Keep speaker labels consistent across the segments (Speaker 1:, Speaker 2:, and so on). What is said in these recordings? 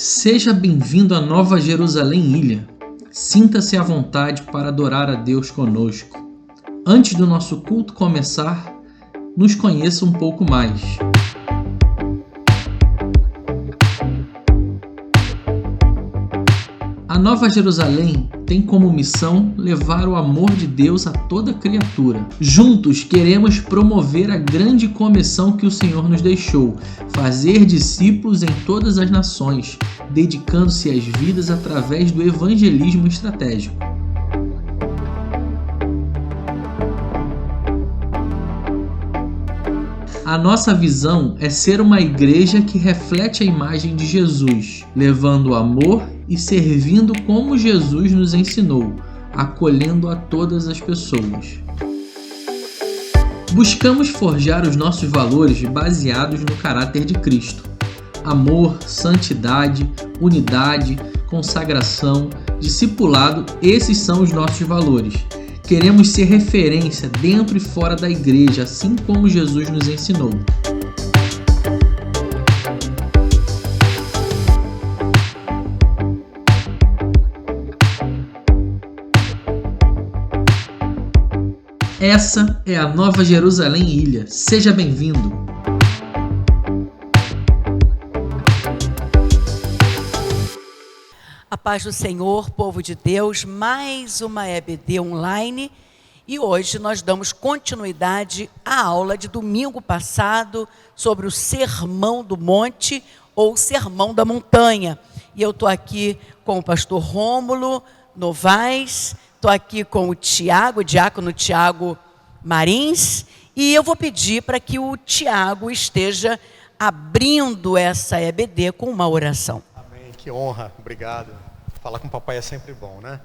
Speaker 1: Seja bem-vindo à Nova Jerusalém Ilha. Sinta-se à vontade para adorar a Deus conosco. Antes do nosso culto começar, nos conheça um pouco mais. A Nova Jerusalém tem como missão levar o amor de Deus a toda criatura. Juntos queremos promover a grande comissão que o Senhor nos deixou, fazer discípulos em todas as nações, dedicando-se às vidas através do evangelismo estratégico. A nossa visão é ser uma igreja que reflete a imagem de Jesus, levando amor e servindo como Jesus nos ensinou, acolhendo a todas as pessoas. Buscamos forjar os nossos valores baseados no caráter de Cristo. Amor, santidade, unidade, consagração, discipulado, esses são os nossos valores. Queremos ser referência dentro e fora da igreja, assim como Jesus nos ensinou. Essa é a Nova Jerusalém Ilha. Seja bem-vindo!
Speaker 2: A paz do Senhor, povo de Deus, mais uma EBD online, e hoje nós damos continuidade à aula de domingo passado sobre o Sermão do Monte ou Sermão da Montanha. E eu estou aqui com o pastor Rômulo Novaes, estou aqui com o diácono Tiago Marins, e eu vou pedir para que o Tiago esteja abrindo essa EBD com uma oração.
Speaker 3: Amém, que honra, obrigado. Falar com o papai é sempre bom, né?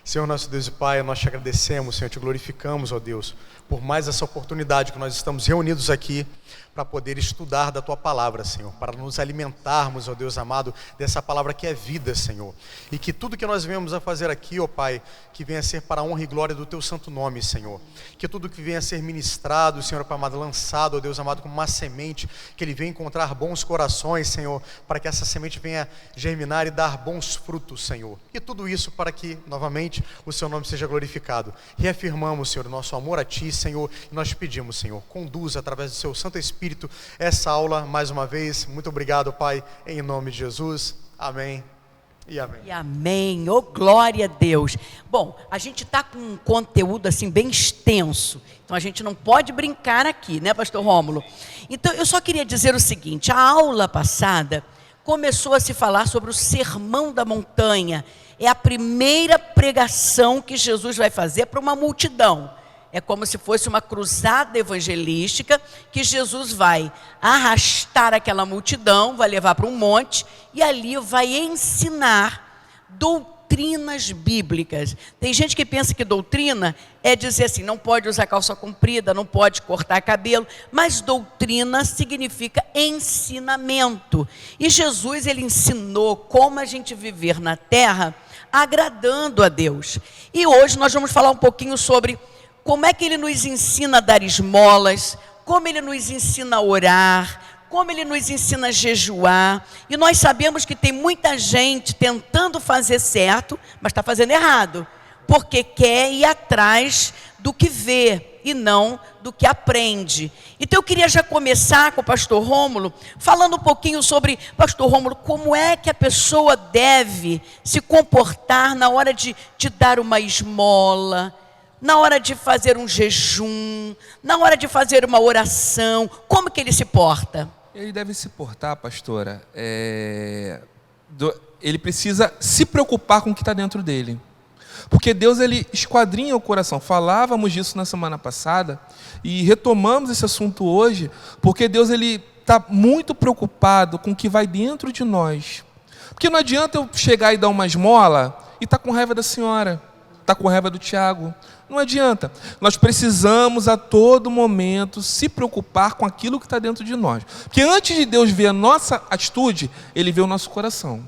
Speaker 3: Senhor nosso Deus e Pai, nós te agradecemos, Senhor, te glorificamos, ó Deus, por mais essa oportunidade que nós estamos reunidos aqui para poder estudar da Tua Palavra, Senhor, para nos alimentarmos, ó Deus amado, dessa palavra que é vida, Senhor, e que tudo que nós venhamos a fazer aqui, ó Pai, que venha a ser para a honra e glória do Teu santo nome, Senhor, que tudo que venha a ser ministrado, Senhor, Pai amado, lançado, ó Deus amado, como uma semente, que ele venha encontrar bons corações, Senhor, para que essa semente venha germinar e dar bons frutos, Senhor, e tudo isso para que, novamente, o Seu nome seja glorificado. Reafirmamos, Senhor, o nosso amor a Ti, Senhor, e nós te pedimos, Senhor, conduza através do Seu Santo Espírito essa aula mais uma vez. Muito obrigado, Pai, em nome de Jesus. Amém e amém.
Speaker 2: E amém, oh glória a Deus. Bom, a gente está com um conteúdo assim bem extenso, então a gente não pode brincar aqui, né, pastor Rômulo? Então eu só queria dizer o seguinte: a aula passada começou a se falar sobre o Sermão da Montanha. É a primeira pregação que Jesus vai fazer para uma multidão. É como se fosse uma cruzada evangelística que Jesus vai arrastar aquela multidão, vai levar para um monte e ali vai ensinar doutrinas bíblicas. Tem gente que pensa que doutrina é dizer assim, não pode usar calça comprida, não pode cortar cabelo, mas doutrina significa ensinamento. E Jesus, ele ensinou como a gente viver na terra agradando a Deus. E hoje nós vamos falar um pouquinho sobre como é que ele nos ensina a dar esmolas, como ele nos ensina a orar, como ele nos ensina a jejuar. E nós sabemos que tem muita gente tentando fazer certo, mas está fazendo errado, porque quer ir atrás do que vê e não do que aprende. Então eu queria já começar com o pastor Rômulo, falando um pouquinho sobre, pastor Rômulo, como é que a pessoa deve se comportar na hora de dar uma esmola, na hora de fazer um jejum, na hora de fazer uma oração, como que ele se porta?
Speaker 4: Ele deve se portar, pastora, ele precisa se preocupar com o que está dentro dele. Porque Deus, ele esquadrinha o coração. Falávamos disso na semana passada e retomamos esse assunto hoje, porque Deus, ele está muito preocupado com o que vai dentro de nós. Porque não adianta eu chegar e dar uma esmola e estar com raiva da senhora, estar com raiva do Tiago. Não adianta. Nós precisamos a todo momento se preocupar com aquilo que está dentro de nós. Porque antes de Deus ver a nossa atitude, Ele vê o nosso coração.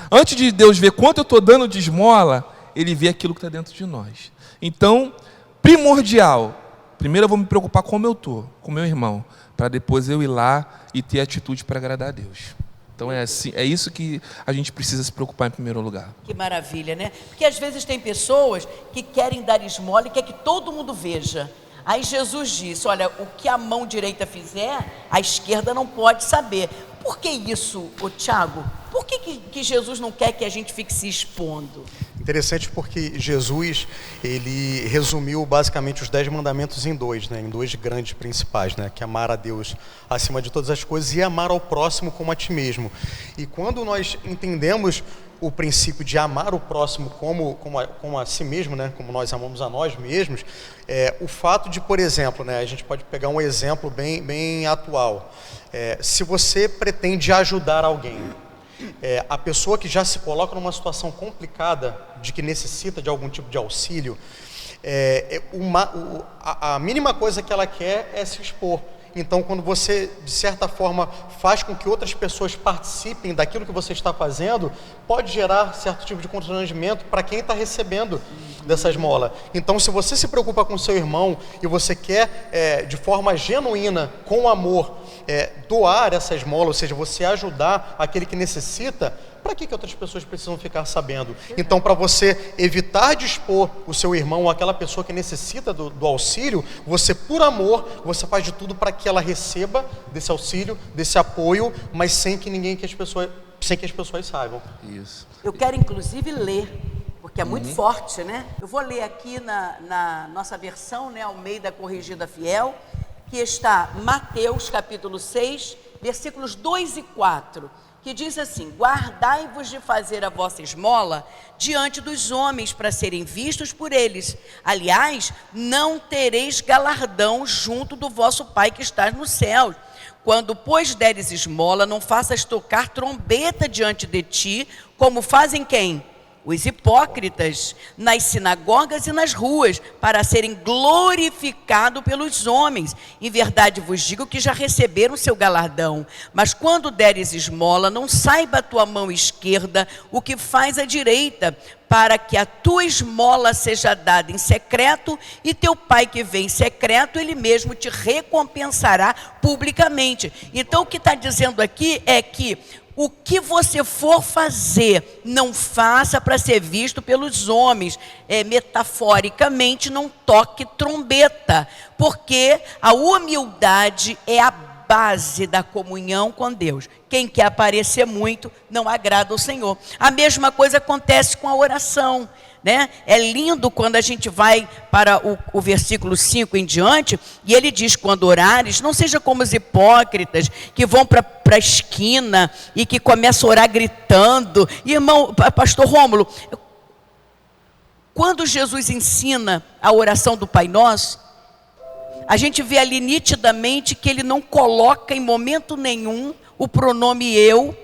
Speaker 4: Antes de Deus ver quanto eu estou dando de esmola, Ele vê aquilo que está dentro de nós. Então, primordial, primeiro eu vou me preocupar com como eu estou, com o meu irmão, para depois eu ir lá e ter atitude para agradar a Deus. Então é assim, é isso que a gente precisa se preocupar em primeiro lugar.
Speaker 2: Que maravilha, né? Porque às vezes tem pessoas que querem dar esmola e quer que todo mundo veja. Aí Jesus disse, olha, o que a mão direita fizer, a esquerda não pode saber. Por que isso, Tiago? Por que Jesus não quer que a gente fique se expondo?
Speaker 3: Interessante porque Jesus, ele resumiu basicamente os 10 mandamentos em dois, né? Em dois grandes principais, né? Que é amar a Deus acima de todas as coisas e amar ao próximo como a ti mesmo. E quando nós entendemos o princípio de amar o próximo como a si mesmo, né? Como nós amamos a nós mesmos, o fato de, por exemplo, né? A gente pode pegar um exemplo bem atual. Se você pretende ajudar alguém, a pessoa que já se coloca numa situação complicada, de que necessita de algum tipo de auxílio, a mínima coisa que ela quer é se expor. Então, quando você, de certa forma, faz com que outras pessoas participem daquilo que você está fazendo, pode gerar certo tipo de constrangimento para quem está recebendo dessa esmola. Então, se você se preocupa com seu irmão e você quer, de forma genuína, com amor, doar essa esmola, ou seja, você ajudar aquele que necessita, para que outras pessoas precisam ficar sabendo? Então, para você evitar de expor o seu irmão ou aquela pessoa que necessita do auxílio, você, por amor, você faz de tudo para que ela receba desse auxílio, desse apoio, mas sem que as pessoas saibam.
Speaker 4: Isso.
Speaker 2: Eu quero, inclusive, ler, porque é muito forte, né? Eu vou ler aqui na nossa versão, né, Almeida Corrigida Fiel, que está Mateus, capítulo 6, versículos 2 e 4, que diz assim: guardai-vos de fazer a vossa esmola diante dos homens, para serem vistos por eles. Aliás, não tereis galardão junto do vosso Pai que está nos céus. Quando, pois, deres esmola, não faças tocar trombeta diante de ti, como fazem quem? Os hipócritas, nas sinagogas e nas ruas, para serem glorificados pelos homens. Em verdade vos digo que já receberam seu galardão. Mas quando deres esmola, não saiba a tua mão esquerda o que faz a direita, para que a tua esmola seja dada em secreto, e teu Pai que vem em secreto, Ele mesmo te recompensará publicamente. Então o que está dizendo aqui é que o que você for fazer, não faça para ser visto pelos homens. Metaforicamente, não toque trombeta, porque a humildade é a base da comunhão com Deus. Quem quer aparecer muito, não agrada ao Senhor. A mesma coisa acontece com a oração, né? É lindo quando a gente vai para o versículo 5 em diante, e ele diz: quando orares, não seja como os hipócritas, que vão para a esquina e que começam a orar gritando. Irmão, pastor Rômulo, quando Jesus ensina a oração do Pai Nosso, a gente vê ali nitidamente que ele não coloca em momento nenhum o pronome eu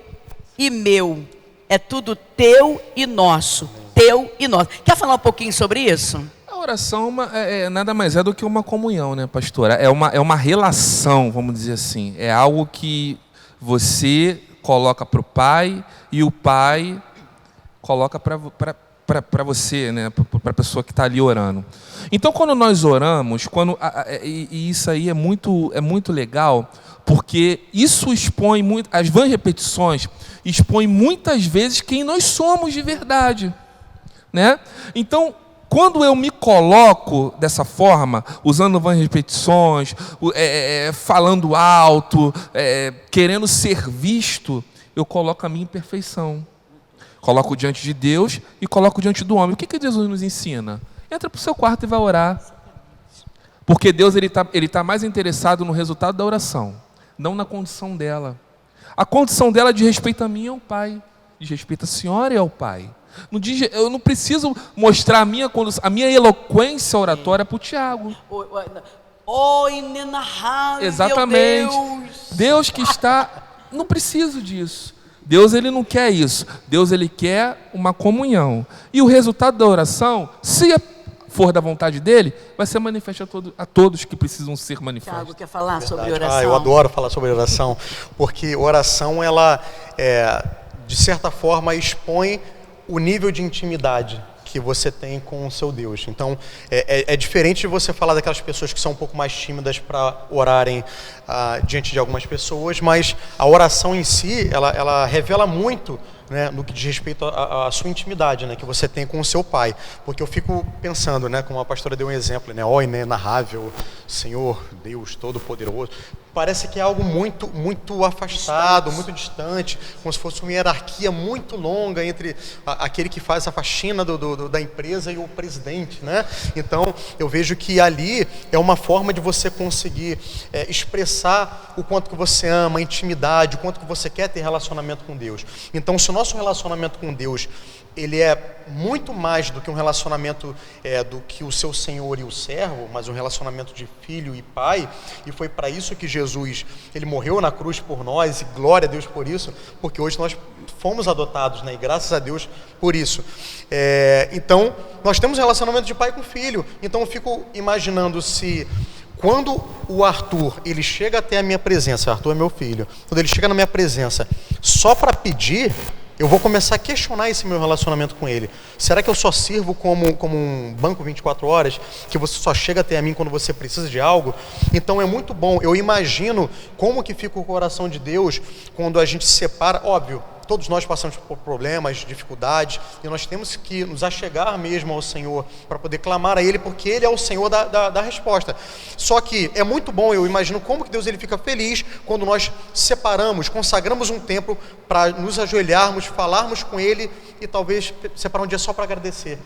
Speaker 2: e meu. É tudo teu e nosso. Teu e nosso. Quer falar um pouquinho sobre isso?
Speaker 4: A oração nada mais é do que uma comunhão, né, pastora? É uma relação, vamos dizer assim. É algo que você coloca para o Pai e o Pai coloca para você, né, para a pessoa que está ali orando. Então, quando nós oramos, e isso aí é muito legal, porque isso expõe muito, as vãs repetições expõem muitas vezes quem nós somos de verdade, né? Então, quando eu me coloco dessa forma, usando vãs repetições, falando alto, querendo ser visto, eu coloco a minha imperfeição. Coloco diante de Deus e coloco diante do homem. O que Jesus nos ensina? Entra para o seu quarto e vai orar. Porque Deus ele tá mais interessado no resultado da oração, não na condição dela. A condição dela diz respeito a mim e ao Pai. Diz respeito à senhora e ao Pai. Eu não preciso mostrar a minha eloquência oratória para o Tiago.
Speaker 2: Inenarrável,
Speaker 4: exatamente. Deus que está... Não preciso disso. Deus ele não quer isso. Deus ele quer uma comunhão. E o resultado da oração, se for da vontade dele, vai ser manifesto a todos que precisam ser manifestos.
Speaker 2: Tiago quer falar
Speaker 3: Verdade.
Speaker 2: sobre oração?
Speaker 3: Eu adoro falar sobre oração, porque oração, ela, de certa forma, expõe o nível de intimidade que você tem com o seu Deus. Então, é diferente de você falar daquelas pessoas que são um pouco mais tímidas para orarem diante de algumas pessoas, mas a oração em si, ela revela muito, né, no que diz respeito à sua intimidade, né, que você tem com o seu pai. Porque eu fico pensando, né, como a pastora deu um exemplo, né, ó inenarrável, Senhor, Deus Todo-Poderoso, parece que é algo muito, muito afastado, muito distante, como se fosse uma hierarquia muito longa entre aquele que faz a faxina da empresa e o presidente, né? Então, eu vejo que ali é uma forma de você conseguir expressar o quanto que você ama, a intimidade, o quanto que você quer ter relacionamento com Deus. Então, se o nosso relacionamento com Deus, ele é muito mais do que um relacionamento do que o seu senhor e o servo, mas um relacionamento de filho e pai, e foi para isso que Jesus, ele morreu na cruz por nós, e glória a Deus por isso, porque hoje nós fomos adotados, né, e graças a Deus por isso. Então, nós temos um relacionamento de pai com filho. Então eu fico imaginando se, quando o Arthur, ele chega até a minha presença, Arthur é meu filho, quando ele chega na minha presença só para pedir, eu vou começar a questionar esse meu relacionamento com ele. Será que eu só sirvo como um banco 24 horas, que você só chega até a mim quando você precisa de algo? Então é muito bom, eu imagino como que fica o coração de Deus quando a gente se separa. Óbvio, todos nós passamos por problemas, dificuldades, e nós temos que nos achegar mesmo ao Senhor para poder clamar a Ele, porque Ele é o Senhor da resposta. Só que é muito bom, eu imagino como que Deus ele fica feliz quando nós separamos, consagramos um tempo para nos ajoelharmos, falarmos com Ele e talvez separar um dia só para agradecer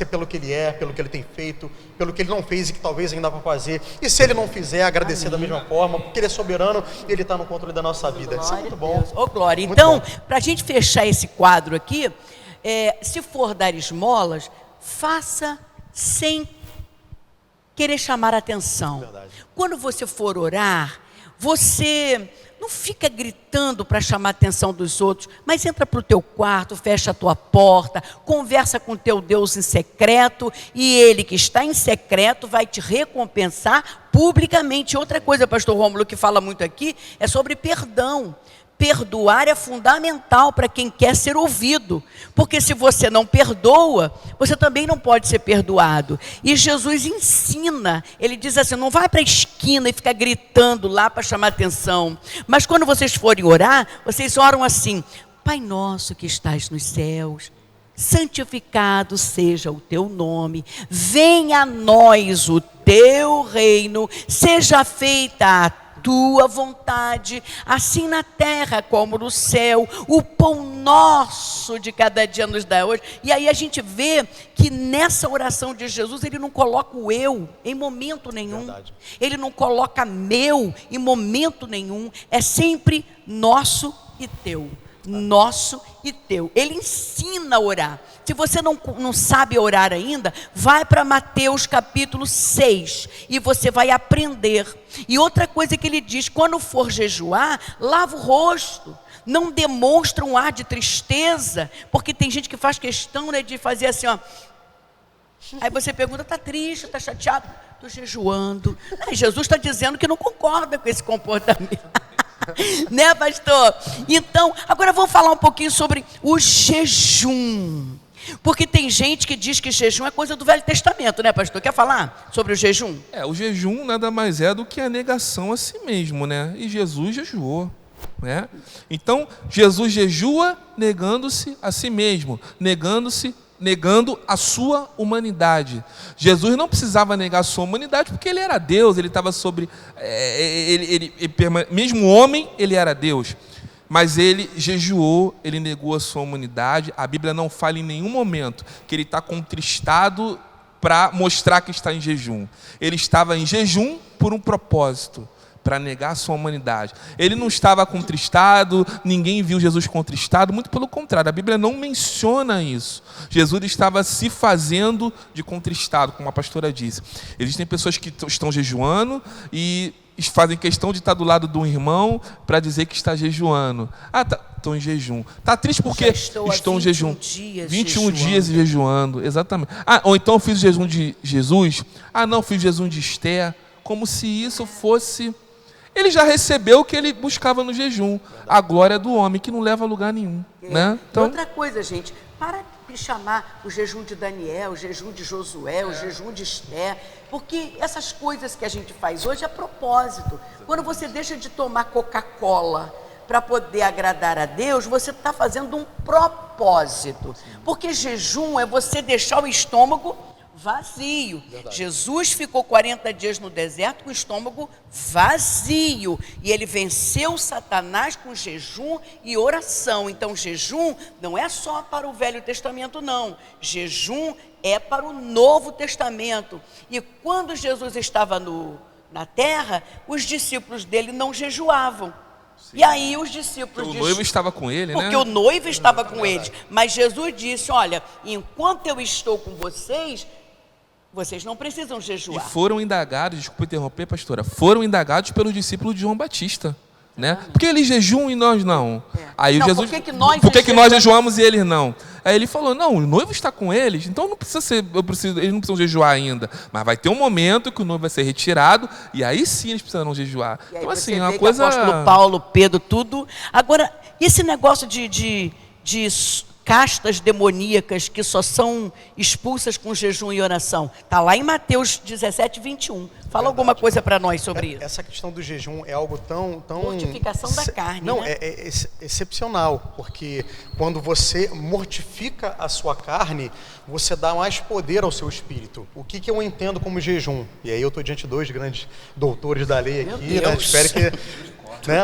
Speaker 3: pelo que Ele é, pelo que Ele tem feito, pelo que Ele não fez e que talvez ainda vá fazer. E se Ele não fizer, agradecer da mesma forma, porque Ele é soberano e Ele está no controle da nossa vida. Isso é muito bom.
Speaker 2: Ô, Glória, então, para a gente fechar esse quadro aqui, se for dar esmolas, faça sem querer chamar a atenção.
Speaker 3: Verdade.
Speaker 2: Quando você for orar, você não fica gritando para chamar a atenção dos outros, mas entra para o teu quarto, fecha a tua porta, conversa com o teu Deus em secreto, e Ele que está em secreto vai te recompensar publicamente. Outra coisa, pastor Rômulo, que fala muito aqui, é sobre perdão. Perdoar é fundamental para quem quer ser ouvido, porque se você não perdoa, você também não pode ser perdoado. E Jesus ensina, ele diz assim, não vai para a esquina e ficar gritando lá para chamar atenção, mas quando vocês forem orar, vocês oram assim: Pai nosso que estás nos céus, santificado seja o teu nome, venha a nós o teu reino, seja feita a tua vontade, assim na terra como no céu. O pão nosso de cada dia nos dá hoje. E aí a gente vê que nessa oração de Jesus, ele não coloca o eu em momento nenhum.
Speaker 3: Verdade.
Speaker 2: Ele não coloca meu em momento nenhum. É sempre nosso e teu. Nosso e teu. Ele ensina a orar. Se você não sabe orar ainda, vai para Mateus capítulo 6 e você vai aprender. E outra coisa que ele diz, quando for jejuar, lava o rosto. Não demonstra um ar de tristeza, porque tem gente que faz questão, né, de fazer assim, ó. Aí você pergunta, está triste, está chateado? Estou jejuando. Jesus está dizendo que não concorda com esse comportamento. Né, pastor? Então, agora vamos falar um pouquinho sobre o jejum. Porque tem gente que diz que jejum é coisa do Velho Testamento, né, pastor? Quer falar sobre o jejum?
Speaker 4: O jejum nada mais é do que a negação a si mesmo, né? E Jesus jejuou, né? Então, Jesus jejua negando-se a si mesmo, negando a sua humanidade. Jesus não precisava negar a sua humanidade, porque ele era Deus, ele estava sobre... mesmo homem, ele era Deus. Mas ele jejuou, ele negou a sua humanidade. A Bíblia não fala em nenhum momento que ele está contristado para mostrar que está em jejum. Ele estava em jejum por um propósito, para negar a sua humanidade. Ele não estava contristado, ninguém viu Jesus contristado, muito pelo contrário, a Bíblia não menciona isso. Jesus estava se fazendo de contristado, como a pastora disse. Existem pessoas que estão jejuando e fazem questão de estar do lado de um irmão para dizer que está jejuando. Estou em jejum. Está triste porque estou em jejum. 21 dias jejuando, exatamente. Ou então fiz o jejum de Jesus. Não, fiz o jejum de Esther. Como se isso fosse ele já recebeu o que ele buscava no jejum, a glória do homem, que não leva a lugar nenhum. Né? Então,
Speaker 2: outra coisa, gente, para de chamar o jejum de Daniel, o jejum de Josué, o jejum de Esther, porque essas coisas que a gente faz hoje é propósito. Quando você deixa de tomar Coca-Cola para poder agradar a Deus, você está fazendo um propósito, porque jejum é você deixar o estômago vazio. Verdade. Jesus ficou 40 dias no deserto com o estômago vazio, e ele venceu Satanás com jejum e oração. Então jejum não é só para o Velho Testamento, não. Jejum é para o Novo Testamento. E quando Jesus estava na terra, os discípulos dele não jejuavam. Sim. E aí os discípulos...
Speaker 4: O noivo estava com ele, né?
Speaker 2: Porque o noivo estava com eles. Mas Jesus disse, olha, enquanto eu estou com vocês não precisam jejuar.
Speaker 4: E foram indagados, desculpa interromper, pastora, foram indagados pelos discípulos de João Batista, né? Porque eles jejuam e nós não. Aí
Speaker 2: não,
Speaker 4: Jesus,
Speaker 2: por que
Speaker 4: nós jejuamos e eles não? Aí ele falou, não, o noivo está com eles, então não precisa ser, eles não precisam jejuar ainda, mas vai ter um momento que o noivo vai ser retirado e aí sim eles precisarão jejuar.
Speaker 2: Então assim, é uma coisa... Apóstolo Paulo, Pedro, tudo. Agora, esse negócio de castas demoníacas que só são expulsas com jejum e oração, está lá em Mateus 17, 21. Fala alguma coisa para nós sobre isso.
Speaker 3: Essa questão do jejum é algo tão...
Speaker 2: Mortificação da carne,
Speaker 3: não,
Speaker 2: né?
Speaker 3: é excepcional, porque quando você mortifica a sua carne, você dá mais poder ao seu espírito. O que eu entendo como jejum? E aí eu estou diante de dois grandes doutores da lei aqui, né? Espero que...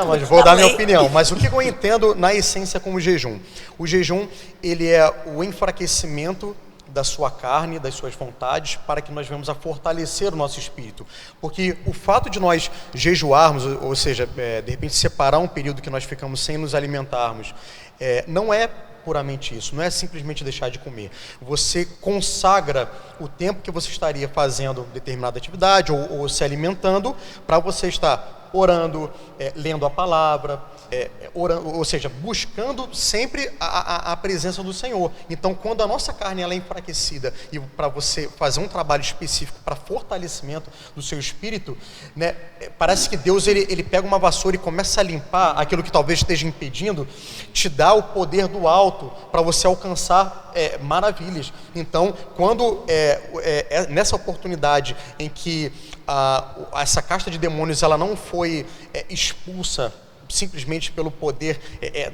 Speaker 3: mas vou dar minha opinião. Mas o que eu entendo na essência como jejum? O jejum, ele é o enfraquecimento da sua carne, das suas vontades, para que nós venhamos a fortalecer o nosso espírito. Porque o fato de nós jejuarmos, ou seja, de repente separar um período que nós ficamos sem nos alimentarmos, não é puramente isso, não é simplesmente deixar de comer. Você consagra o tempo que você estaria fazendo determinada atividade ou se alimentando para você estar orando, lendo a palavra, orando, ou seja, buscando sempre a presença do Senhor. Então, quando a nossa carne ela é enfraquecida e para você fazer um trabalho específico para fortalecimento do seu espírito, né, parece que Deus ele pega uma vassoura e começa a limpar aquilo que talvez esteja impedindo, te dá o poder do alto para você alcançar maravilhas. Então, quando nessa oportunidade em que essa casta de demônios ela não foi expulsa simplesmente pelo poder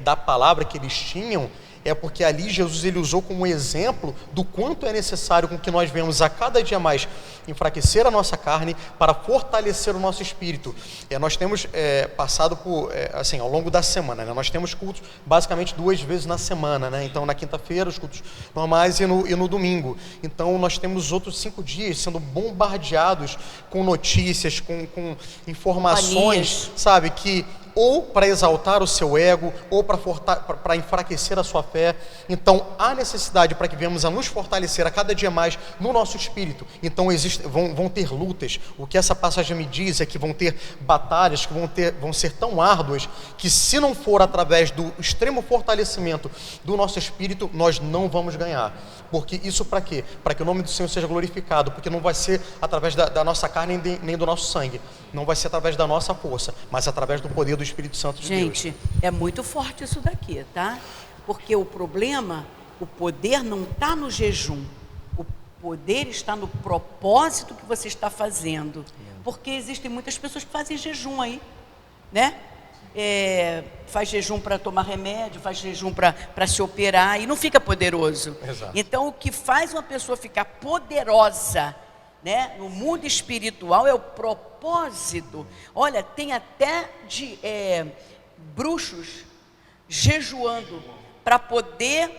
Speaker 3: da palavra que eles tinham, é porque ali Jesus ele usou como exemplo do quanto é necessário com que nós venhamos a cada dia mais enfraquecer a nossa carne para fortalecer o nosso espírito. Nós temos passado por, assim, ao longo da semana, né? Nós temos cultos basicamente 2 vezes na semana, né? Então na quinta-feira os cultos normais e no domingo. Então nós temos os outros 5 dias sendo bombardeados com notícias, com informações, sabe, que ou para exaltar o seu ego, ou para enfraquecer a sua fé. Então, há necessidade para que venhamos a nos fortalecer a cada dia mais no nosso espírito. Então, vão ter lutas. O que essa passagem me diz é que vão ter batalhas que vão ser tão árduas que, se não for através do extremo fortalecimento do nosso espírito, nós não vamos ganhar. Porque isso para quê? Para que o nome do Senhor seja glorificado, porque não vai ser através da nossa carne nem do nosso sangue, não vai ser através da nossa força, mas através do poder do Espírito Santo de Deus.
Speaker 2: Gente, é muito forte isso daqui, tá? Porque o problema, o poder não está no jejum, o poder está no propósito que você está fazendo, porque existem muitas pessoas que fazem jejum aí, né? Faz jejum para tomar remédio, faz jejum para se operar e não fica poderoso.
Speaker 3: Exato.
Speaker 2: Então o que faz uma pessoa ficar poderosa, né, no mundo espiritual é o propósito. Olha, tem até bruxos jejuando para poder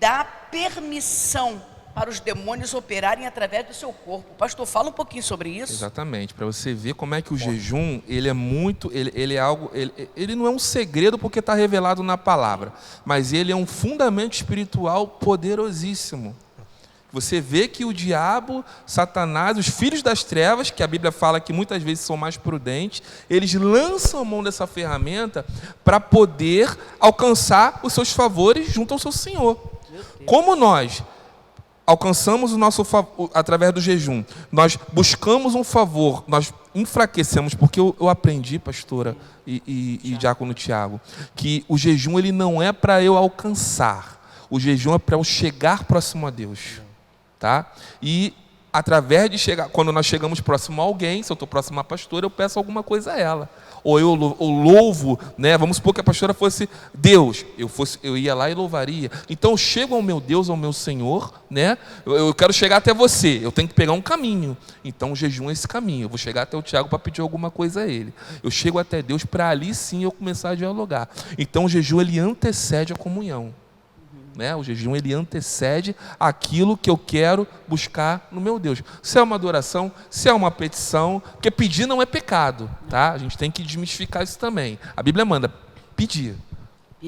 Speaker 2: dar permissão para os demônios operarem através do seu corpo. Pastor, fala um pouquinho sobre isso.
Speaker 4: Exatamente, para você ver como é que o jejum, ele é muito, ele é algo, ele não é um segredo porque está revelado na palavra, mas ele é um fundamento espiritual poderosíssimo. Você vê que o diabo, Satanás, os filhos das trevas, que a Bíblia fala que muitas vezes são mais prudentes, eles lançam mão dessa ferramenta para poder alcançar os seus favores junto ao seu Senhor. Como nós alcançamos o nosso favor através do jejum, nós buscamos um favor, nós enfraquecemos, porque eu aprendi, pastora e diácono Tiago, que o jejum ele não é para eu alcançar, o jejum é para eu chegar próximo a Deus, tá? E através de chegar, quando nós chegamos próximo a alguém, se eu estou próximo à pastora, eu peço alguma coisa a ela. Ou eu louvo, né? Vamos supor que a pastora fosse Deus, eu ia lá e louvaria. Então eu chego ao meu Deus, ao meu Senhor, né? Eu quero chegar até você, eu tenho que pegar um caminho. Então o jejum é esse caminho. Eu vou chegar até o Tiago para pedir alguma coisa a ele. Eu chego até Deus para ali sim eu começar a dialogar. Então o jejum ele antecede a comunhão. Né? O jejum ele antecede aquilo que eu quero buscar no meu Deus. Se é uma adoração, se é uma petição, porque pedir não é pecado, tá? A gente tem que desmistificar isso também. A Bíblia manda pedir.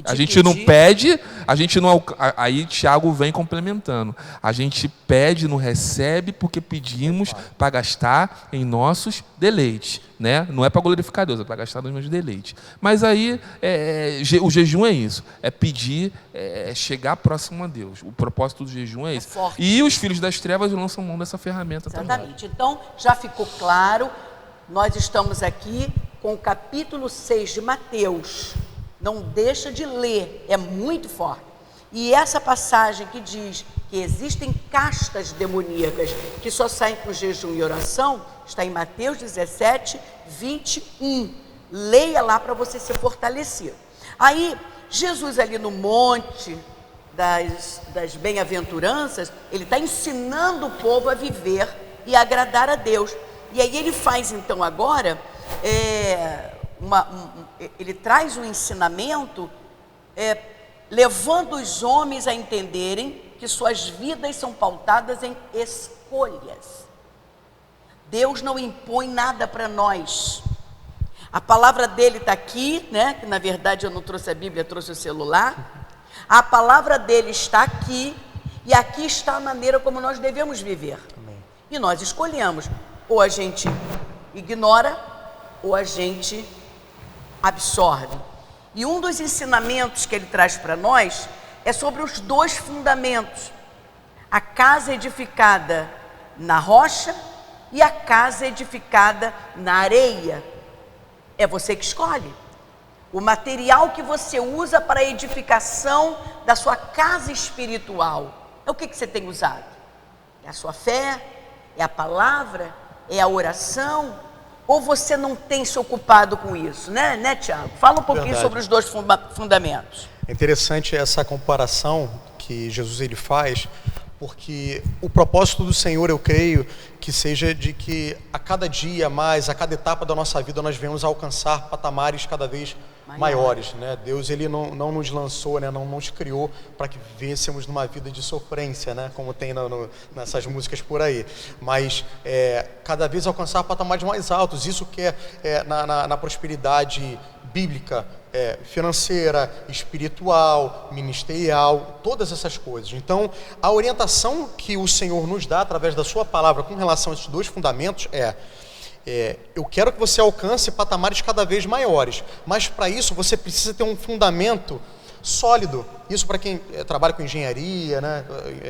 Speaker 4: A gente não pede, a gente não. Aí Tiago vem complementando. A gente pede, não recebe, porque pedimos para gastar em nossos deleites. Né? Não é para glorificar Deus, é para gastar nos meus deleites. Mas aí o jejum é isso, é pedir, é chegar próximo a Deus. O propósito do jejum é isso. E os filhos das trevas lançam mão dessa ferramenta também.
Speaker 2: Exatamente. Então, já ficou claro, nós estamos aqui com o capítulo 6 de Mateus. Não deixa de ler, é muito forte. E essa passagem que diz que existem castas demoníacas que só saem com jejum e oração, está em Mateus 17, 21. Leia lá para você ser fortalecido. Aí, Jesus ali no monte das bem-aventuranças, ele está ensinando o povo a viver e agradar a Deus. E aí ele faz então agora, ele traz um ensinamento, levando os homens a entenderem que suas vidas são pautadas em escolhas. Deus não impõe nada para nós. A palavra dele está aqui, né? Que na verdade eu não trouxe a Bíblia, trouxe o celular. A palavra dele está aqui, e aqui está a maneira como nós devemos viver. Amém. E nós escolhemos, ou a gente ignora, ou a gente absorve. E um dos ensinamentos que ele traz para nós é sobre os dois fundamentos: a casa edificada na rocha e a casa edificada na areia. É você que escolhe o material que você usa para a edificação da sua casa espiritual. É o que você tem usado? É a sua fé? É a palavra? É a oração? Ou você não tem se ocupado com isso, né Tiago? Fala um pouquinho sobre os dois fundamentos.
Speaker 3: É interessante essa comparação que Jesus ele faz, porque o propósito do Senhor, eu creio, que seja de que a cada dia mais, a cada etapa da nossa vida, nós venhamos alcançar patamares cada vez maiores, né? Deus ele não nos lançou, né? Não nos criou para que vivêssemos numa vida de sofrência, né? Como tem nessas músicas por aí, mas cada vez alcançar patamares mais altos. Isso que é na prosperidade bíblica, financeira, espiritual, ministerial, todas essas coisas. Então, a orientação que o Senhor nos dá através da sua palavra com relação a esses dois fundamentos eu quero que você alcance patamares cada vez maiores, mas para isso você precisa ter um fundamento sólido. Isso para quem trabalha com engenharia, né,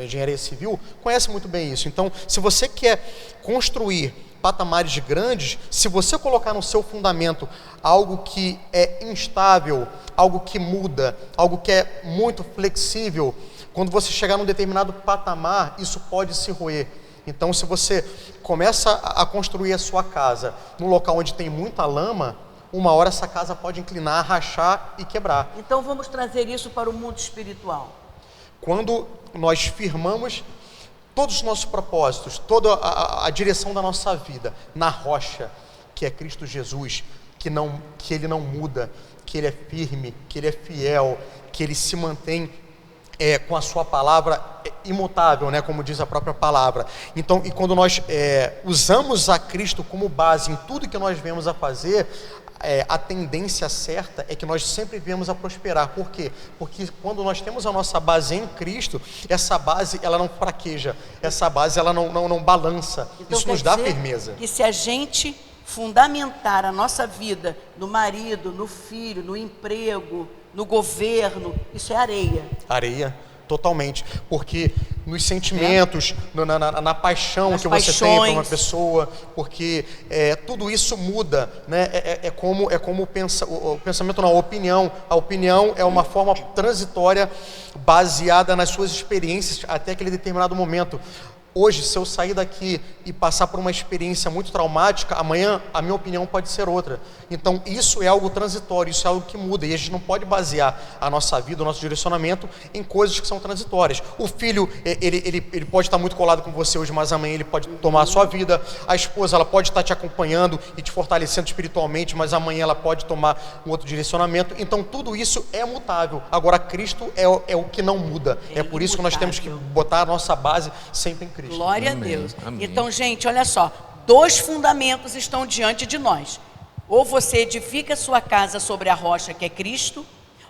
Speaker 3: engenharia civil, conhece muito bem isso. Então, se você quer construir patamares grandes, se você colocar no seu fundamento algo que é instável, algo que muda, algo que é muito flexível, quando você chegar num determinado patamar, isso pode se roer. Então, se você começa a construir a sua casa num local onde tem muita lama, uma hora essa casa pode inclinar, rachar e quebrar.
Speaker 2: Então, vamos trazer isso para o mundo espiritual.
Speaker 3: Quando nós firmamos todos os nossos propósitos, toda a direção da nossa vida na rocha, que é Cristo Jesus, que Ele não muda, que Ele é firme, que Ele é fiel, que Ele se mantém com a sua palavra imutável, né, como diz a própria palavra. Então, e quando nós usamos a Cristo como base em tudo que nós viemos a fazer, a tendência certa é que nós sempre viemos a prosperar. Por quê? Porque quando nós temos a nossa base em Cristo, essa base ela não fraqueja, essa base ela não balança. Então, isso nos dá firmeza.
Speaker 2: Que se a gente fundamentar a nossa vida no marido, no filho, no emprego, no governo, isso é areia.
Speaker 3: Areia, totalmente. Porque nos sentimentos, na paixão
Speaker 2: Nas
Speaker 3: que você tem por uma
Speaker 2: paixões.
Speaker 3: pessoa, porque tudo isso muda, né? É como o pensamento não, a opinião. A opinião é uma forma transitória baseada nas suas experiências até aquele determinado momento. Hoje, se eu sair daqui e passar por uma experiência muito traumática, amanhã a minha opinião pode ser outra. Então, isso é algo transitório, isso é algo que muda. E a gente não pode basear a nossa vida, o nosso direcionamento em coisas que são transitórias. O filho, ele pode estar muito colado com você hoje, mas amanhã ele pode tomar a sua vida. A esposa, ela pode estar te acompanhando e te fortalecendo espiritualmente, mas amanhã ela pode tomar um outro direcionamento. Então, tudo isso é mutável. Agora, Cristo é o que não muda. É por isso que nós temos que botar a nossa base sempre em Cristo.
Speaker 2: Glória
Speaker 4: Amém,
Speaker 2: a Deus.
Speaker 4: amém.
Speaker 2: Então, gente, olha só. 2 fundamentos estão diante de nós. Ou você edifica sua casa sobre a rocha que é Cristo,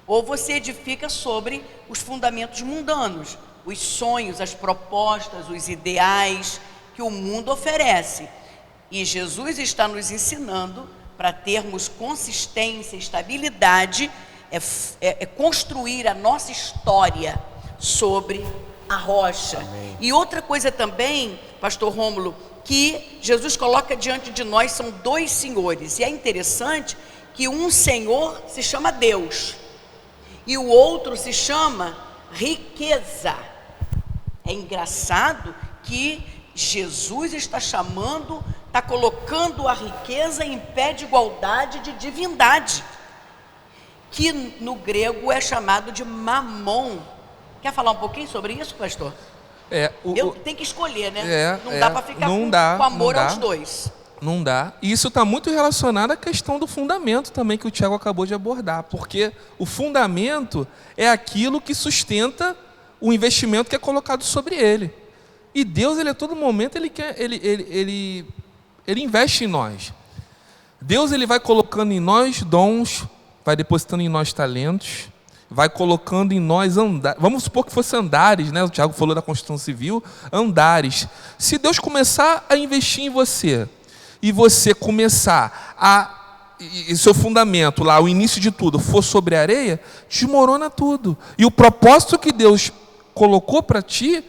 Speaker 2: ou você edifica sobre os fundamentos mundanos, os sonhos, as propostas, os ideais que o mundo oferece. E Jesus está nos ensinando para termos consistência, estabilidade, construir a nossa história sobre a rocha.
Speaker 3: Amém.
Speaker 2: E outra coisa também, pastor Rômulo, que Jesus coloca diante de nós são 2 senhores. E é interessante que um senhor se chama Deus e o outro se chama riqueza. É engraçado que Jesus está colocando a riqueza em pé de igualdade de divindade, que no grego é chamado de mamon. Quer falar um pouquinho sobre isso, pastor? Tem que escolher, né? Não dá para ficar com amor aos dois.
Speaker 4: Não dá. E isso está muito relacionado à questão do fundamento também que o Tiago acabou de abordar, porque o fundamento é aquilo que sustenta o investimento que é colocado sobre ele. E Deus, ele a todo momento, ele investe em nós. Deus, ele vai colocando em nós dons, vai depositando em nós talentos, vai colocando em nós andares. Vamos supor que fosse andares, né? O Tiago falou da construção civil, andares. Se Deus começar a investir em você, e você começar e seu fundamento lá, o início de tudo, for sobre a areia, desmorona tudo. E o propósito que Deus colocou para ti,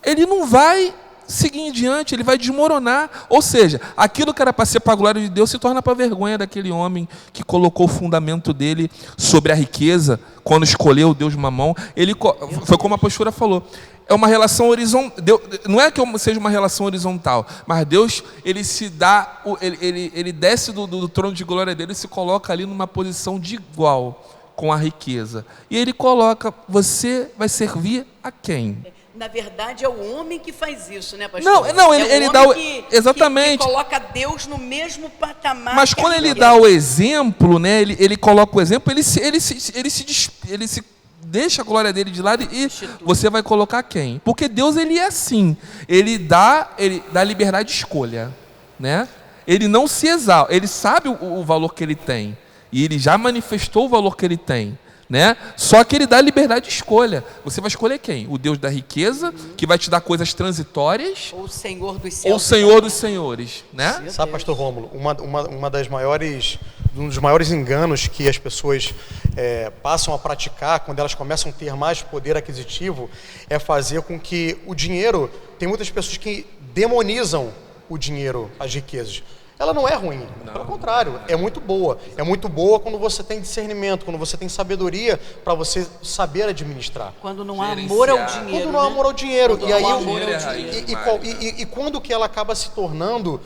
Speaker 4: ele não vai seguir em diante, ele vai desmoronar. Ou seja, aquilo que era para ser para a glória de Deus se torna para a vergonha daquele homem que colocou o fundamento dele sobre a riqueza, quando escolheu o Deus Mamon. Foi como a pastora falou, é uma relação horizontal. Não é que seja uma relação horizontal, mas Deus, ele se dá, ele desce do trono de glória dele e se coloca ali numa posição de igual com a riqueza. E ele coloca, você vai servir a quem?
Speaker 2: Na verdade, é o homem que faz isso, né, pastor?
Speaker 4: Não, ele dá exatamente.
Speaker 2: Que coloca Deus no mesmo patamar.
Speaker 4: Mas quando ele dá o exemplo, né, ele coloca o exemplo, ele se deixa a glória dele de lado e você vai colocar quem? Porque Deus, ele é assim, ele dá liberdade de escolha, né? Ele não se exalta, ele sabe o valor que ele tem e ele já manifestou o valor que ele tem, né? Só que ele dá liberdade de escolha. Você vai escolher quem? O Deus da riqueza, que vai te dar coisas transitórias,
Speaker 2: ou o Senhor dos céus,
Speaker 4: ou o Senhor dos senhores, né?
Speaker 3: Sabe, pastor Rômulo, um dos maiores enganos que as pessoas passam a praticar quando elas começam a ter mais poder aquisitivo é fazer com que o dinheiro, tem muitas pessoas que demonizam o dinheiro, as riquezas. Ela não é ruim, pelo contrário, é muito boa. É muito boa quando você tem discernimento, quando você tem sabedoria para você saber administrar.
Speaker 2: Quando não há amor ao dinheiro.
Speaker 3: Quando não há amor ao dinheiro.
Speaker 2: Quando
Speaker 3: E aí,
Speaker 2: não há amor ao dinheiro.
Speaker 3: e quando que ela acaba se tornando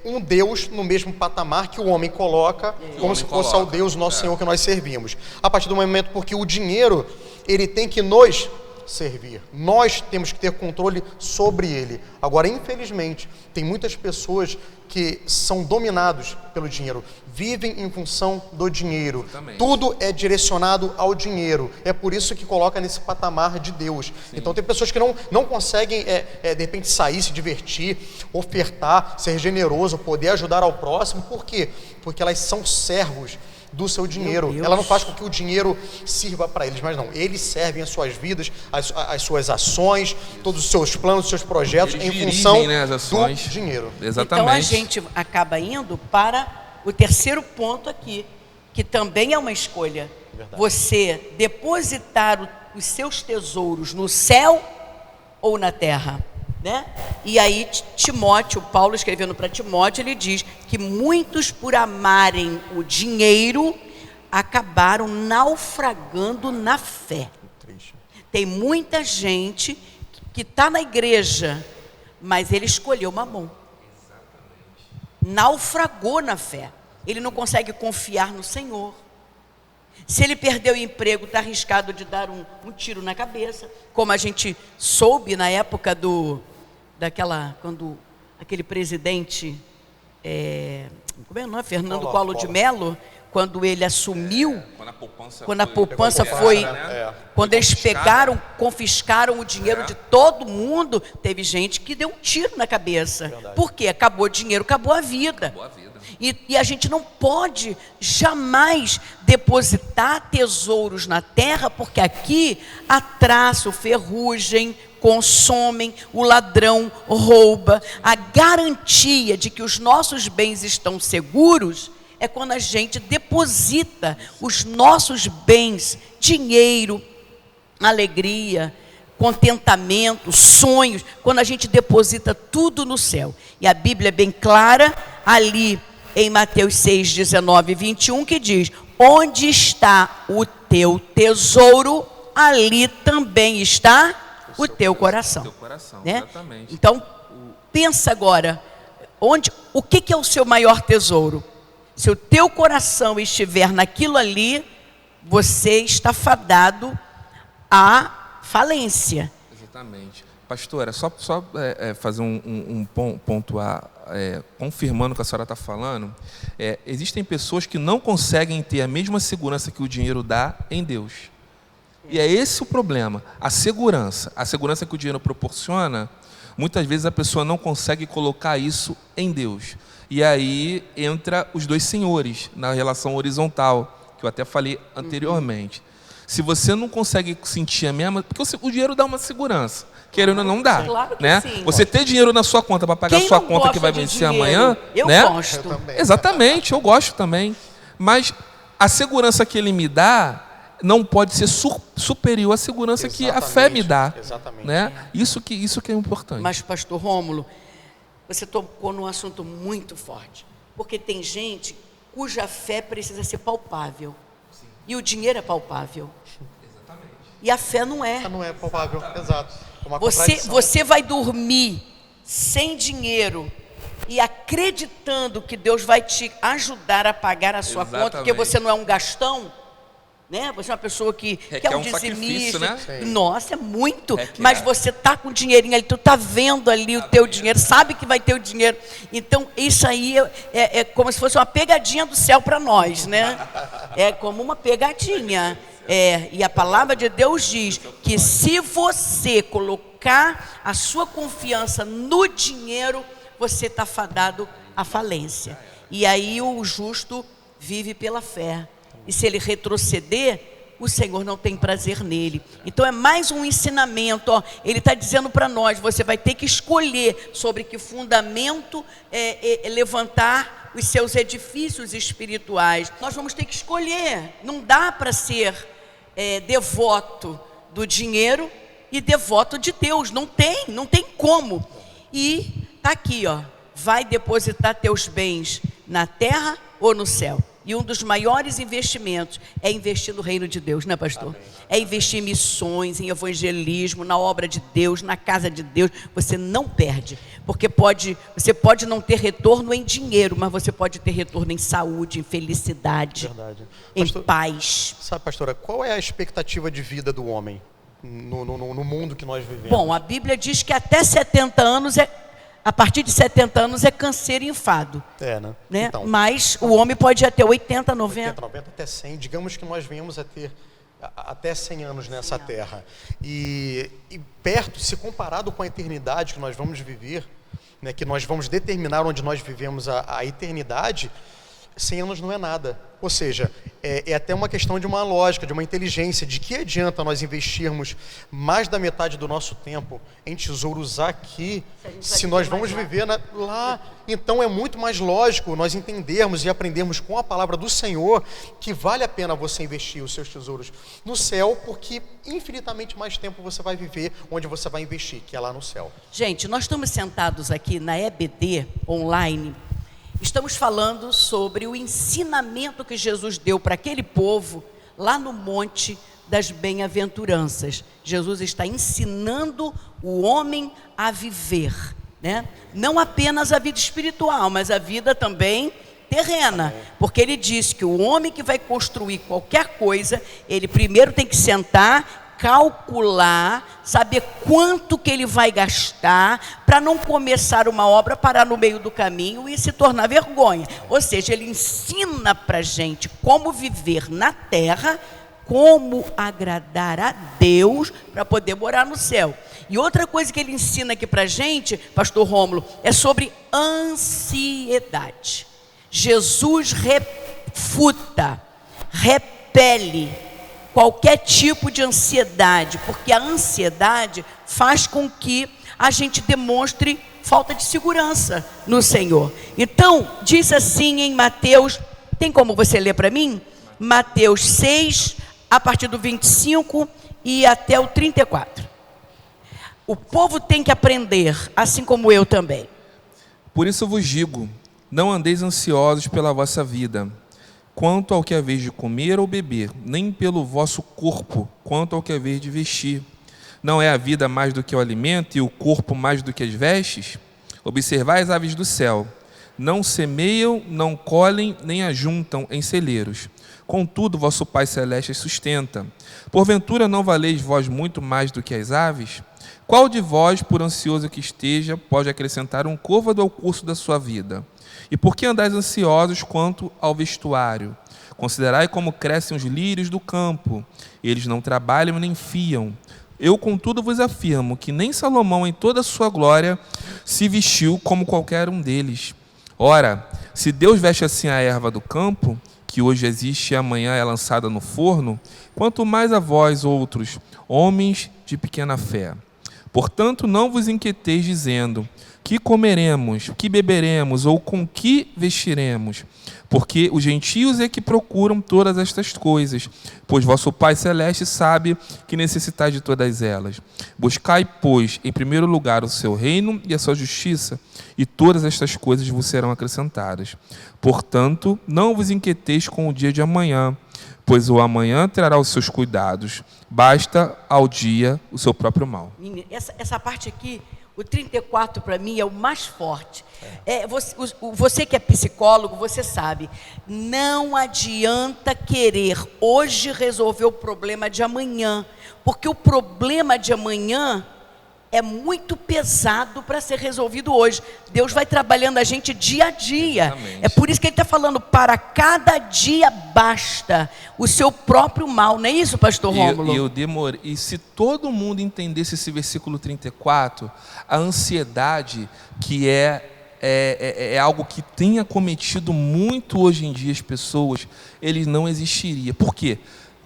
Speaker 3: um Deus no mesmo patamar que o homem coloca, como se fosse ao Deus, nosso Senhor, que nós servimos. A partir do momento, porque o dinheiro, ele tem que nos servir. Nós temos que ter controle sobre ele. Agora, infelizmente, tem muitas pessoas que são dominados pelo dinheiro, vivem em função do dinheiro.
Speaker 4: Exatamente.
Speaker 3: Tudo é direcionado ao dinheiro. É por isso que coloca nesse patamar de Deus. Sim. Então tem pessoas que não conseguem, de repente, sair, se divertir, ofertar, ser generoso, poder ajudar ao próximo. Por quê? Porque elas são servos do seu dinheiro. Ela não faz com que o dinheiro sirva para eles, mas não. Eles servem as suas vidas, as suas ações, todos os seus planos, os seus projetos,
Speaker 4: eles
Speaker 3: em função
Speaker 4: as ações
Speaker 3: do dinheiro.
Speaker 4: Exatamente.
Speaker 2: Então a gente acaba indo para o terceiro ponto aqui, que também é uma escolha.
Speaker 3: Verdade.
Speaker 2: Você depositar os seus tesouros no céu ou na terra? Né? E aí Timóteo, Paulo escrevendo para Timóteo, ele diz que muitos, por amarem o dinheiro, acabaram naufragando na fé.
Speaker 3: Triste.
Speaker 2: Tem muita gente que está na igreja, mas ele escolheu Mamon. Naufragou na fé. Ele não consegue confiar no Senhor. Se ele perdeu o emprego, está arriscado de dar um tiro na cabeça, como a gente soube na época quando aquele presidente, como é o nome? Fernando Collor de Mello, quando ele assumiu, quando a poupança foi, quando eles confiscaram o dinheiro de todo mundo, teve gente que deu um tiro na cabeça.
Speaker 3: Verdade.
Speaker 2: Por quê? Acabou o dinheiro, acabou a vida. E a gente não pode jamais depositar tesouros na terra, porque aqui há traço, ferrugem, consomem, o ladrão rouba. A garantia de que os nossos bens estão seguros é quando a gente deposita os nossos bens, dinheiro, alegria, contentamento, sonhos, quando a gente deposita tudo no céu. E a Bíblia é bem clara ali em Mateus 6, 19 e 21, que diz: onde está o teu tesouro, ali também está o teu coração. Né?
Speaker 4: Exatamente.
Speaker 2: Então, pensa agora, o que é o seu maior tesouro? Se o teu coração estiver naquilo ali, você está fadado à falência.
Speaker 4: Exatamente. Pastora, só fazer um ponto confirmando o que a senhora está falando. Existem pessoas que não conseguem ter a mesma segurança que o dinheiro dá em Deus. E é esse o problema. A segurança que o dinheiro proporciona, muitas vezes a pessoa não consegue colocar isso em Deus. E aí entra os dois senhores na relação horizontal, que eu até falei anteriormente. Se você não consegue sentir a mesma... Porque o dinheiro dá uma segurança. Querendo ou não dá.
Speaker 2: Claro que
Speaker 4: né?
Speaker 2: sim.
Speaker 4: Você ter dinheiro na sua conta para pagar a sua conta que vai vencer amanhã...
Speaker 2: Eu
Speaker 4: né?
Speaker 2: gosto.
Speaker 4: Exatamente, eu gosto também. Mas a segurança que ele me dá não pode ser superior à segurança que a fé me dá.
Speaker 3: Exatamente.
Speaker 4: Né? Isso que é importante.
Speaker 2: Mas, pastor Rômulo, você tocou num assunto muito forte. Porque tem gente cuja fé precisa ser palpável. Sim. E o dinheiro é palpável. Exatamente. E a fé não é.
Speaker 3: Não é palpável, exato.
Speaker 2: Você vai dormir sem dinheiro e acreditando que Deus vai te ajudar a pagar a sua conta, porque você não é um gastão, né? Você é uma pessoa que é um dizimista, né? Nossa, é muito. Mas você está com o dinheirinho ali, tu está vendo ali o teu dinheiro, sabe que vai ter o dinheiro. Então, isso aí é como se fosse uma pegadinha do céu para nós, né? É como uma pegadinha. E a palavra de Deus diz que se você colocar a sua confiança no dinheiro, você está fadado à falência. E aí o justo vive pela fé. E se ele retroceder, o Senhor não tem prazer nele. Então é mais um ensinamento. Ele está dizendo para nós, você vai ter que escolher sobre que fundamento levantar os seus edifícios espirituais. Nós vamos ter que escolher. Não dá para ser devoto do dinheiro e devoto de Deus. Não tem como. E está aqui, vai depositar teus bens na terra ou no céu? E um dos maiores investimentos é investir no reino de Deus, né, pastor? Amém. É investir em missões, em evangelismo, na obra de Deus, na casa de Deus. Você não perde, porque você pode não ter retorno em dinheiro, mas você pode ter retorno em saúde, em felicidade, em paz.
Speaker 3: Sabe, pastora, qual é a expectativa de vida do homem no mundo que nós vivemos?
Speaker 2: Bom, a Bíblia diz que até 70 anos a partir de 70 anos é câncer e enfado. Né? Então, mas o homem pode ir até 80, 90.
Speaker 3: 80, 90, até 100. Digamos que nós venhamos a ter até 100 anos nessa terra. E perto, se comparado com a eternidade que nós vamos viver, né, que nós vamos determinar onde nós vivemos a eternidade, 100 anos não é nada. Ou seja, é até uma questão de uma lógica, de uma inteligência. De que adianta nós investirmos mais da metade do nosso tempo em tesouros aqui, se nós vamos viver lá? Então é muito mais lógico nós entendermos e aprendermos com a palavra do Senhor que vale a pena você investir os seus tesouros no céu, porque infinitamente mais tempo você vai viver onde você vai investir, que é lá no céu.
Speaker 2: Gente, nós estamos sentados aqui na EBD online. Estamos falando sobre o ensinamento que Jesus deu para aquele povo lá no Monte das Bem-aventuranças. Jesus está ensinando o homem a viver, né? Não apenas a vida espiritual, mas a vida também terrena. Porque ele disse que o homem que vai construir qualquer coisa, ele primeiro tem que sentar, calcular, saber quanto que ele vai gastar para não começar uma obra, parar no meio do caminho e se tornar vergonha. Ou seja, ele ensina para a gente como viver na terra, como agradar a Deus para poder morar no céu. E outra coisa que ele ensina aqui para a gente, pastor Rômulo, é sobre ansiedade. Jesus refuta, repele qualquer tipo de ansiedade, porque a ansiedade faz com que a gente demonstre falta de segurança no Senhor. Então, diz assim em Mateus, tem como você ler para mim? Mateus 6, a partir do 25 e até o 34. O povo tem que aprender, assim como eu também.
Speaker 4: Por isso eu vos digo, não andeis ansiosos pela vossa vida, quanto ao que haveis de comer ou beber, nem pelo vosso corpo, quanto ao que haveis de vestir. Não é a vida mais do que o alimento e o corpo mais do que as vestes? Observai as aves do céu, não semeiam, não colhem, nem ajuntam em celeiros. Contudo, vosso Pai Celeste as sustenta. Porventura não valeis vós muito mais do que as aves? Qual de vós, por ansioso que esteja, pode acrescentar um côvado ao curso da sua vida? E por que andais ansiosos quanto ao vestuário? Considerai como crescem os lírios do campo. Eles não trabalham nem fiam. Eu, contudo, vos afirmo que nem Salomão, em toda a sua glória, se vestiu como qualquer um deles. Ora, se Deus veste assim a erva do campo, que hoje existe e amanhã é lançada no forno, quanto mais a vós, outros, homens de pequena fé. Portanto, não vos inquieteis dizendo, que comeremos, que beberemos ou com que vestiremos? Porque os gentios é que procuram todas estas coisas, pois vosso Pai Celeste sabe que necessitais de todas elas. Buscai, pois, em primeiro lugar o seu reino e a sua justiça, e todas estas coisas vos serão acrescentadas. Portanto, não vos inquieteis com o dia de amanhã, pois o amanhã trará os seus cuidados. Basta ao dia o seu próprio mal.
Speaker 2: Essa parte aqui, o 34 para mim é o mais forte. Você que é psicólogo, você sabe, não adianta querer hoje resolver o problema de amanhã, porque o problema de amanhã é muito pesado para ser resolvido hoje. Deus vai trabalhando a gente dia a dia.
Speaker 4: Exatamente.
Speaker 2: É por isso que ele está falando, para cada dia basta o seu próprio mal. Não é isso, pastor Rômulo?
Speaker 4: E se todo mundo entendesse esse versículo 34, a ansiedade, que é algo que tem acometido muito hoje em dia as pessoas, ele não existiria. Por quê?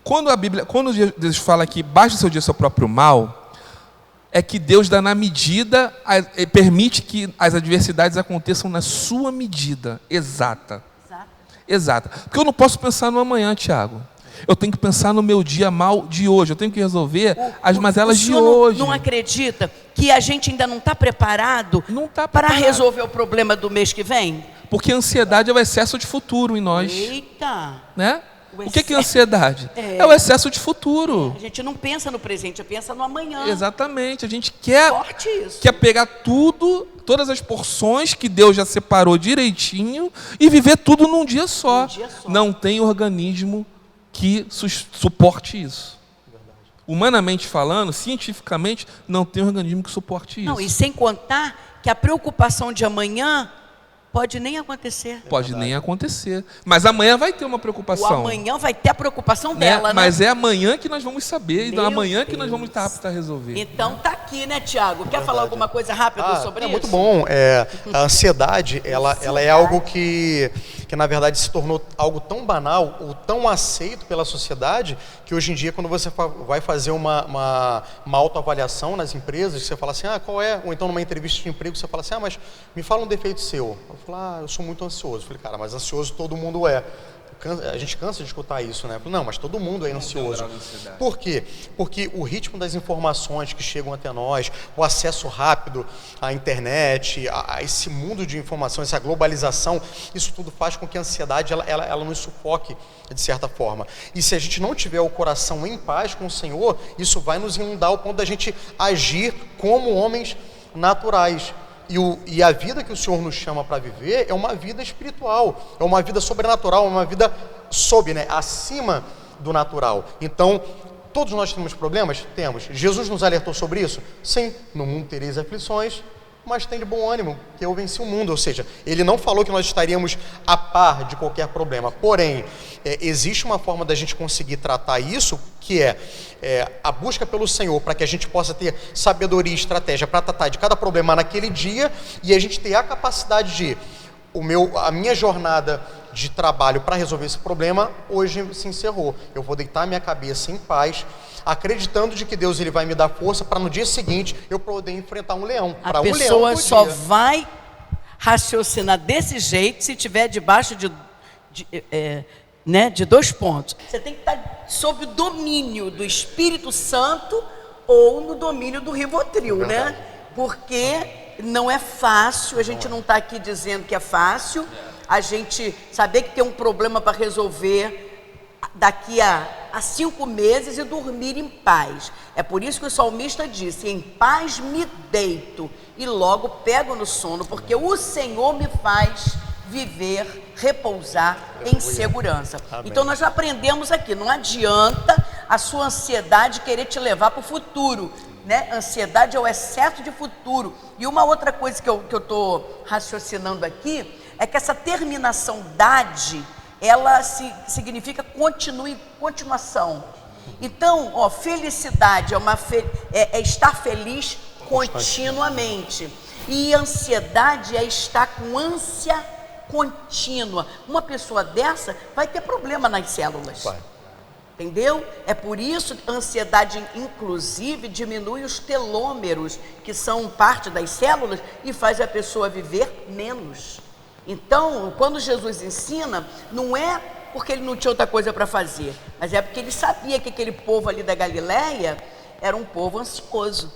Speaker 4: Quando Deus fala que basta o seu dia o seu próprio mal, é que Deus dá na medida, permite que as adversidades aconteçam na sua medida exata. Exata. Porque eu não posso pensar no amanhã, Tiago. Eu tenho que pensar no meu dia mal de hoje. Eu tenho que resolver as mazelas de hoje.
Speaker 2: Não acredita que a gente ainda não está preparado para resolver o problema do mês que vem?
Speaker 4: Porque a ansiedade é o excesso de futuro em nós.
Speaker 2: Eita!
Speaker 4: Né? O que é ansiedade? É o excesso de futuro.
Speaker 2: A gente não pensa no presente, pensa no amanhã.
Speaker 4: Exatamente. A gente quer
Speaker 2: isso.
Speaker 4: Pegar todas as porções que Deus já separou direitinho e viver tudo num dia só. Não tem organismo que suporte isso. Humanamente falando, cientificamente, não tem organismo que suporte isso.
Speaker 2: Não, e sem contar que a preocupação de amanhã pode nem acontecer.
Speaker 4: Pode nem acontecer. Mas amanhã vai ter uma preocupação.
Speaker 2: O amanhã vai ter a preocupação dela, né?
Speaker 4: Mas é amanhã que nós vamos saber. E amanhã que nós vamos estar aptos a resolver.
Speaker 2: Então tá aqui, né, Tiago? Quer falar alguma coisa rápida sobre isso?
Speaker 3: Muito bom. A ansiedade, ela é algo que na verdade se tornou algo tão banal ou tão aceito pela sociedade que hoje em dia, quando você vai fazer uma autoavaliação nas empresas, você fala assim, qual é? Ou então numa entrevista de emprego você fala assim, mas me fala um defeito seu. Eu falo, eu sou muito ansioso. Eu falei, cara, mas ansioso todo mundo é. A gente cansa de escutar isso, né? Não, mas todo mundo é ansioso. Por quê? Porque o ritmo das informações que chegam até nós, o acesso rápido à internet, a esse mundo de informações, essa globalização, isso tudo faz com que a ansiedade ela nos sufoque de certa forma. E se a gente não tiver o coração em paz com o Senhor, isso vai nos inundar ao ponto da gente agir como homens naturais. E a vida que o Senhor nos chama para viver é uma vida espiritual, é uma vida sobrenatural, é uma vida acima do natural. Então, todos nós temos problemas? Temos. Jesus nos alertou sobre isso? Sim. No mundo tereis aflições, mas tem de bom ânimo, que eu venci o mundo. Ou seja, ele não falou que nós estaríamos a par de qualquer problema. Porém, existe uma forma da gente conseguir tratar isso, que é a busca pelo Senhor, para que a gente possa ter sabedoria e estratégia para tratar de cada problema naquele dia, e a gente ter a capacidade de, a minha jornada de trabalho para resolver esse problema, hoje se encerrou. Eu vou deitar minha cabeça em paz, acreditando de que Deus ele vai me dar força para no dia seguinte eu poder enfrentar um leão.
Speaker 2: A pessoa só vai raciocinar desse jeito se estiver debaixo de 2 pontos. Você tem que estar sob o domínio do Espírito Santo ou no domínio do Rivotril, né? Porque não é fácil, a gente não está aqui dizendo que é fácil, a gente saber que tem um problema para resolver daqui a 5 meses e dormir em paz. É por isso que o salmista disse, em paz me deito e logo pego no sono, porque o Senhor me faz viver, repousar em segurança. Amém. Então nós já aprendemos aqui, não adianta a sua ansiedade querer te levar para o futuro, né? Ansiedade é o excesso de futuro. E uma outra coisa que eu estou raciocinando aqui, é que essa terminação "dade", ela significa continuação. Então, felicidade é estar feliz continuamente. E ansiedade é estar com ânsia contínua. Uma pessoa dessa vai ter problema nas células. Vai. Entendeu? É por isso que a ansiedade, inclusive, diminui os telômeros, que são parte das células, e faz a pessoa viver menos. Então, quando Jesus ensina, não é porque ele não tinha outra coisa para fazer, mas é porque ele sabia que aquele povo ali da Galileia era um povo ansioso.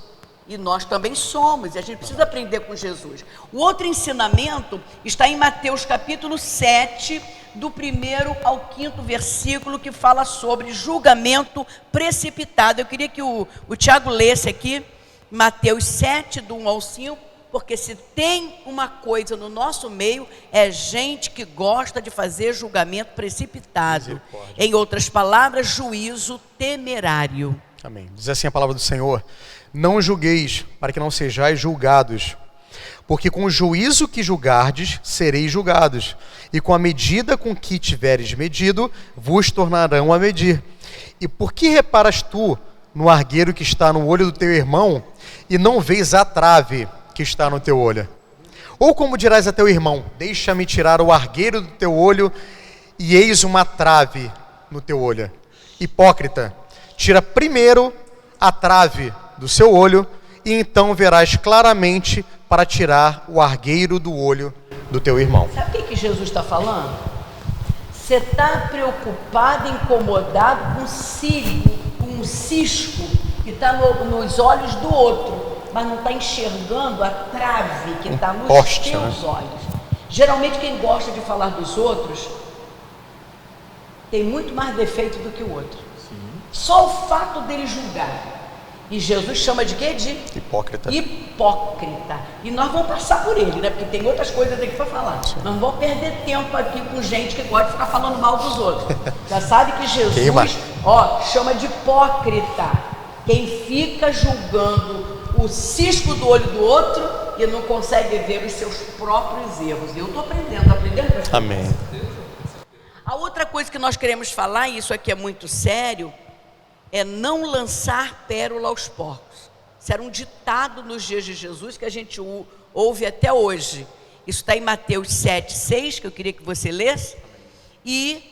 Speaker 2: E nós também somos, e a gente precisa aprender com Jesus. O outro ensinamento está em Mateus capítulo 7, do 1º ao 5º versículo, que fala sobre julgamento precipitado. Eu queria que o Tiago lesse aqui, Mateus 7, do 1 ao 5, porque se tem uma coisa no nosso meio, é gente que gosta de fazer julgamento precipitado. Em outras palavras, juízo temerário.
Speaker 3: Amém. Diz assim a palavra do Senhor: não julgueis, para que não sejais julgados, porque com o juízo que julgardes, sereis julgados, e com a medida com que tiveres medido, vos tornarão a medir. E por que reparas tu no argueiro que está no olho do teu irmão, e não vês a trave que está no teu olho? Ou como dirás a teu irmão: deixa-me tirar o argueiro do teu olho, e eis uma trave no teu olho? Hipócrita, tira primeiro a trave do seu olho, e então verás claramente para tirar o argueiro do olho do teu irmão.
Speaker 2: Sabe o que Jesus está falando? Você está preocupado, incomodado com um cisco que está nos olhos do outro, mas não está enxergando a trave que está nos teus olhos. Geralmente quem gosta de falar dos outros tem muito mais defeito do que o outro. Sim. Só o fato dele julgar. E Jesus chama de quê? De
Speaker 3: hipócrita.
Speaker 2: Hipócrita. E nós vamos passar por ele, né? Porque tem outras coisas aqui para falar. Sim. Nós não vamos perder tempo aqui com gente que gosta de ficar falando mal dos outros. Já sabe que Jesus chama de hipócrita quem fica julgando o cisco do olho do outro e não consegue ver os seus próprios erros. Eu estou aprendendo.
Speaker 3: Amém.
Speaker 2: A outra coisa que nós queremos falar, e isso aqui é muito sério, é não lançar pérola aos porcos. Isso era um ditado nos dias de Jesus que a gente ouve até hoje. Isso está em Mateus 7,6, que eu queria que você lesse. E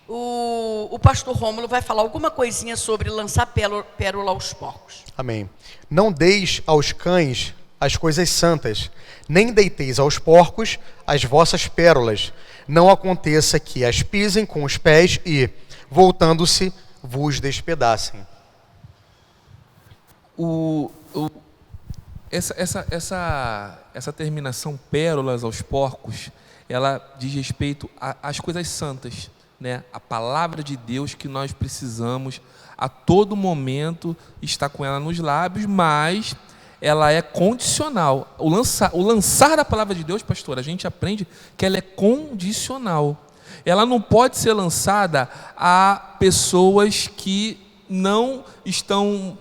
Speaker 2: o pastor Rômulo vai falar alguma coisinha sobre lançar pérola aos porcos.
Speaker 3: Amém. Não deis aos cães as coisas santas, nem deiteis aos porcos as vossas pérolas. Não aconteça que as pisem com os pés e, voltando-se, vos despedacem.
Speaker 4: Essa terminação pérolas aos porcos, ela diz respeito às coisas santas, né? A palavra de Deus que nós precisamos a todo momento estar com ela nos lábios, mas ela é condicional. O lançar da palavra de Deus, pastor, a gente aprende que ela é condicional. Ela não pode ser lançada a pessoas que não estão,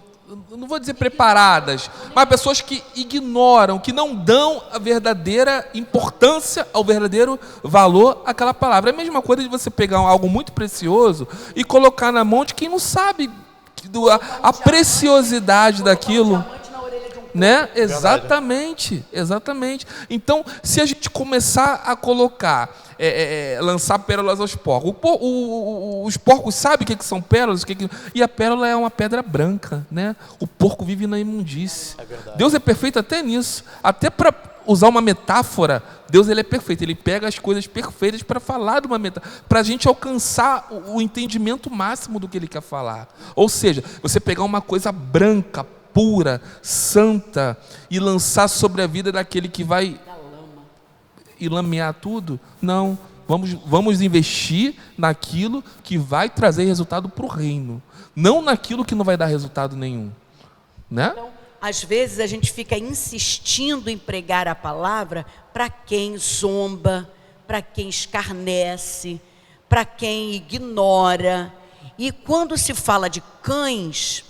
Speaker 4: não vou dizer preparadas, mas pessoas que ignoram, que não dão a verdadeira importância, ao verdadeiro valor àquela palavra. É a mesma coisa de você pegar algo muito precioso e colocar na mão de quem não sabe a preciosidade daquilo. Né? Exatamente. Então, se a gente começar a colocar, lançar pérolas aos porcos, os porcos sabem o que são pérolas, e a pérola é uma pedra branca, né? O porco vive na imundície. Deus é perfeito até nisso, até para usar uma metáfora. Deus, ele é perfeito, ele pega as coisas perfeitas para falar de uma metáfora, para a gente alcançar o entendimento máximo do que ele quer falar. Ou seja, você pegar uma coisa branca, pura, santa, e lançar sobre a vida daquele que vai e lamear tudo. Não, vamos investir naquilo que vai trazer resultado para o reino, não naquilo que não vai dar resultado nenhum, né?
Speaker 2: Então, às vezes a gente fica insistindo em pregar a palavra para quem zomba, para quem escarnece, para quem ignora. E quando se fala de cães,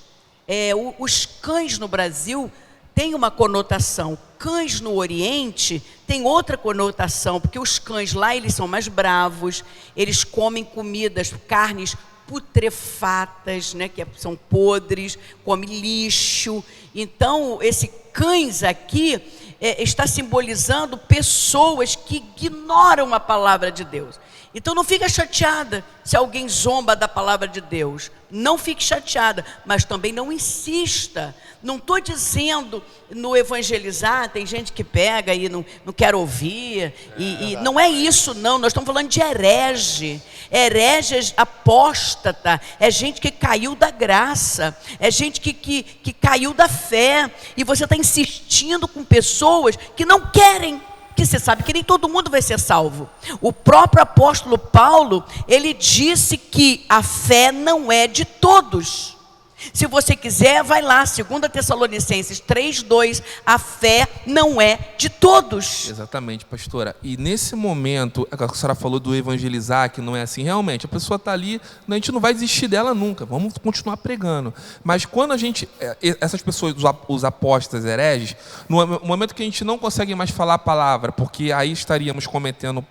Speaker 2: os cães no Brasil têm uma conotação, cães no Oriente tem outra conotação, porque os cães lá, eles são mais bravos, eles comem comidas, carnes putrefatas, né, que são podres, come lixo. Então, esse cães aqui está simbolizando pessoas que ignoram a palavra de Deus. Então não fica chateada se alguém zomba da palavra de Deus. Não fique chateada, mas também não insista. Não estou dizendo no evangelizar, tem gente que pega e não quer ouvir. E não é isso não, nós estamos falando de herege. Herege apóstata, é gente que caiu da graça, é gente que caiu da fé. E você está insistindo com pessoas que não querem. Que você sabe que nem todo mundo vai ser salvo. O próprio apóstolo Paulo, ele disse que a fé não é de todos. Se você quiser, vai lá, 2 Tessalonicenses 3:2, a fé não é de todos.
Speaker 4: Exatamente, pastora. E nesse momento, a senhora falou do evangelizar, que não é assim, realmente, a pessoa está ali, a gente não vai desistir dela nunca, vamos continuar pregando. Mas quando a gente, essas pessoas, os apóstolos hereges, no momento que a gente não consegue mais falar a palavra, porque aí estaríamos cometendo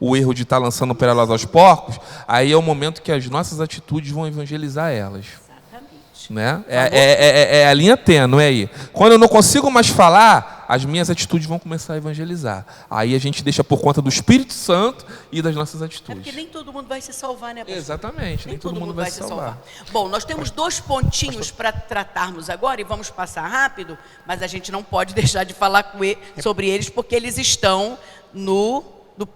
Speaker 4: o erro de estar lançando pérolas aos porcos, aí é o momento que as nossas atitudes vão evangelizar elas.
Speaker 2: Exatamente.
Speaker 4: Né? É a linha tênue aí. Quando eu não consigo mais falar, as minhas atitudes vão começar a evangelizar. Aí a gente deixa por conta do Espírito Santo e das nossas atitudes.
Speaker 2: Porque nem todo mundo vai se salvar, né, pastor?
Speaker 4: Exatamente, nem todo mundo vai se salvar.
Speaker 2: Bom, nós temos 2 pontinhos para tratarmos agora e vamos passar rápido, mas a gente não pode deixar de falar sobre eles porque eles estão no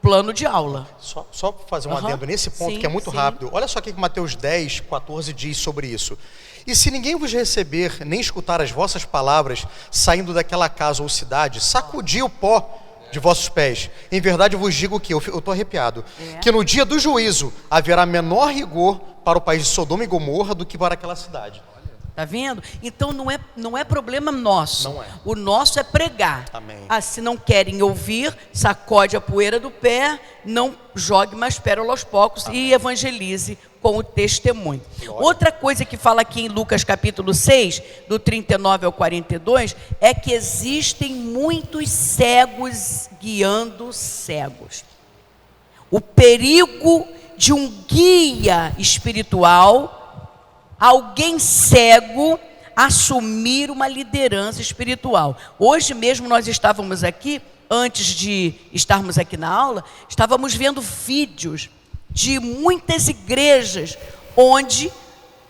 Speaker 2: plano de aula.
Speaker 3: Só fazer um adendo nesse ponto, que é muito rápido. Olha só o que Mateus 10:14 diz sobre isso. E se ninguém vos receber, nem escutar as vossas palavras, saindo daquela casa ou cidade, sacudi o pó de vossos pés. Em verdade eu vos digo que, eu estou arrepiado, que no dia do juízo haverá menor rigor para o país de Sodoma e Gomorra do que para aquela cidade.
Speaker 2: Está vendo? Então não é problema nosso.
Speaker 3: Não é.
Speaker 2: O nosso é pregar.
Speaker 3: Amém.
Speaker 2: Se não querem ouvir, sacode a poeira do pé, não jogue mais pérola aos porcos e evangelize com o testemunho. Glória. Outra coisa que fala aqui em Lucas capítulo 6, do 39 ao 42, é que existem muitos cegos guiando cegos. O perigo de um guia espiritual, alguém cego, assumir uma liderança espiritual. Hoje mesmo nós estávamos aqui, antes de estarmos aqui na aula, estávamos vendo vídeos de muitas igrejas onde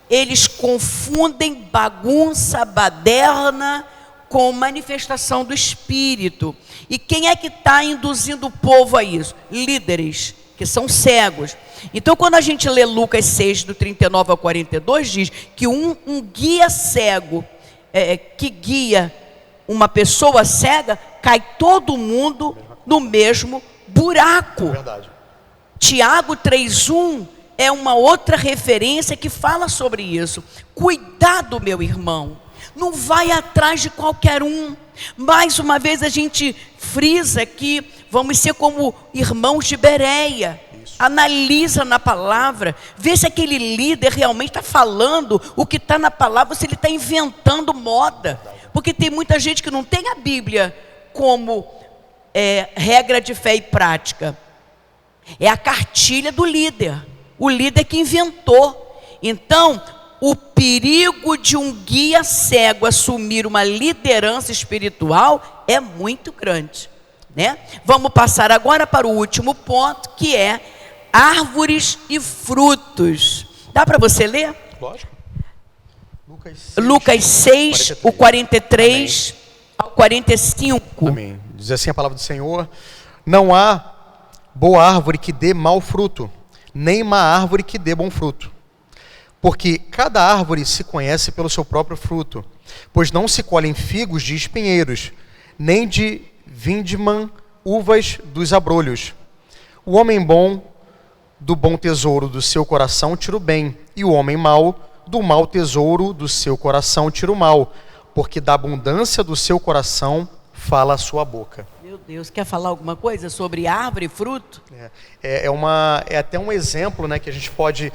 Speaker 2: eles confundem bagunça, baderna com manifestação do Espírito. E quem é que está induzindo o povo a isso? Líderes, que são cegos. Então, quando a gente lê Lucas 6, do 39 ao 42, diz que um guia cego, que guia uma pessoa cega, cai todo mundo no mesmo buraco.
Speaker 3: Verdade.
Speaker 2: Tiago 3:1 é uma outra referência que fala sobre isso. Cuidado, meu irmão, não vai atrás de qualquer um. Mais uma vez a gente frisa que vamos ser como irmãos de Bereia. Analisa na palavra, vê se aquele líder realmente está falando o que está na palavra, se ele está inventando moda. Porque tem muita gente que não tem a Bíblia como regra de fé e prática. É a cartilha do líder. O líder que inventou. Então, o perigo de um guia cego assumir uma liderança espiritual é muito grande, né? Vamos passar agora para o último ponto, que é árvores e frutos. Dá para você ler?
Speaker 3: Lógico.
Speaker 2: Lucas 6, 43. O 43 ao 45.
Speaker 3: Amém. Diz assim a palavra do Senhor: não há boa árvore que dê mau fruto, nem má árvore que dê bom fruto. Porque cada árvore se conhece pelo seu próprio fruto, pois não se colhem figos de espinheiros, nem de vindimam uvas dos abrolhos. O homem bom do bom tesouro do seu coração tira o bem, e o homem mau do mau tesouro do seu coração tira o mal, porque da abundância do seu coração fala a sua boca.
Speaker 2: Meu Deus, quer falar alguma coisa sobre árvore e fruto?
Speaker 3: É até um exemplo, né, que a gente pode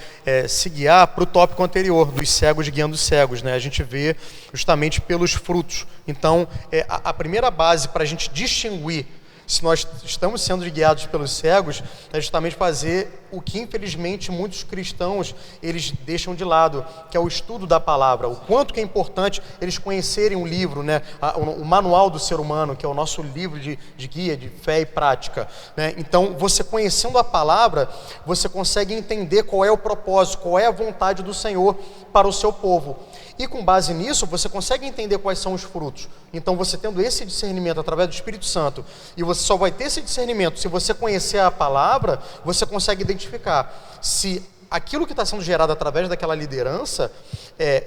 Speaker 3: se guiar para o tópico anterior, dos cegos guiando os cegos, né? A gente vê justamente pelos frutos. Então, a primeira base para a gente distinguir se nós estamos sendo guiados pelos cegos, é justamente fazer o que infelizmente muitos cristãos eles deixam de lado, que é o estudo da palavra. O quanto que é importante eles conhecerem o livro, né? O manual do ser humano, que é o nosso livro de guia, de fé e prática, né? Então, você conhecendo a palavra, você consegue entender qual é o propósito, qual é a vontade do Senhor para o seu povo. E com base nisso, você consegue entender quais são os frutos. Então, você tendo esse discernimento através do Espírito Santo, e você só vai ter esse discernimento se você conhecer a palavra, você consegue identificar se aquilo que está sendo gerado através daquela liderança,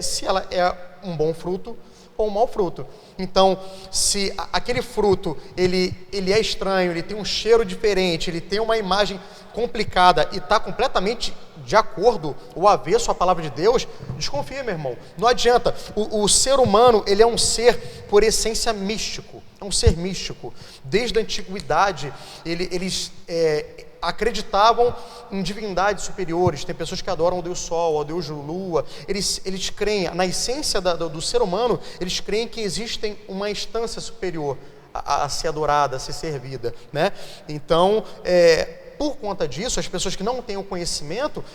Speaker 3: se ela é um bom fruto ou um mau fruto. Então, se aquele fruto, ele é estranho, ele tem um cheiro diferente, ele tem uma imagem complicada e está completamente de acordo ou avesso à palavra de Deus, desconfia, meu irmão. Não adianta. O ser humano, ele é um ser por essência místico. É um ser místico. Desde a antiguidade, eles acreditavam em divindades superiores. Tem pessoas que adoram o Deus Sol, o Deus Lua. Eles creem, na essência do ser humano, eles creem que existe uma instância superior a ser adorada, a ser servida, né? Então, por conta disso, as pessoas que não têm o conhecimento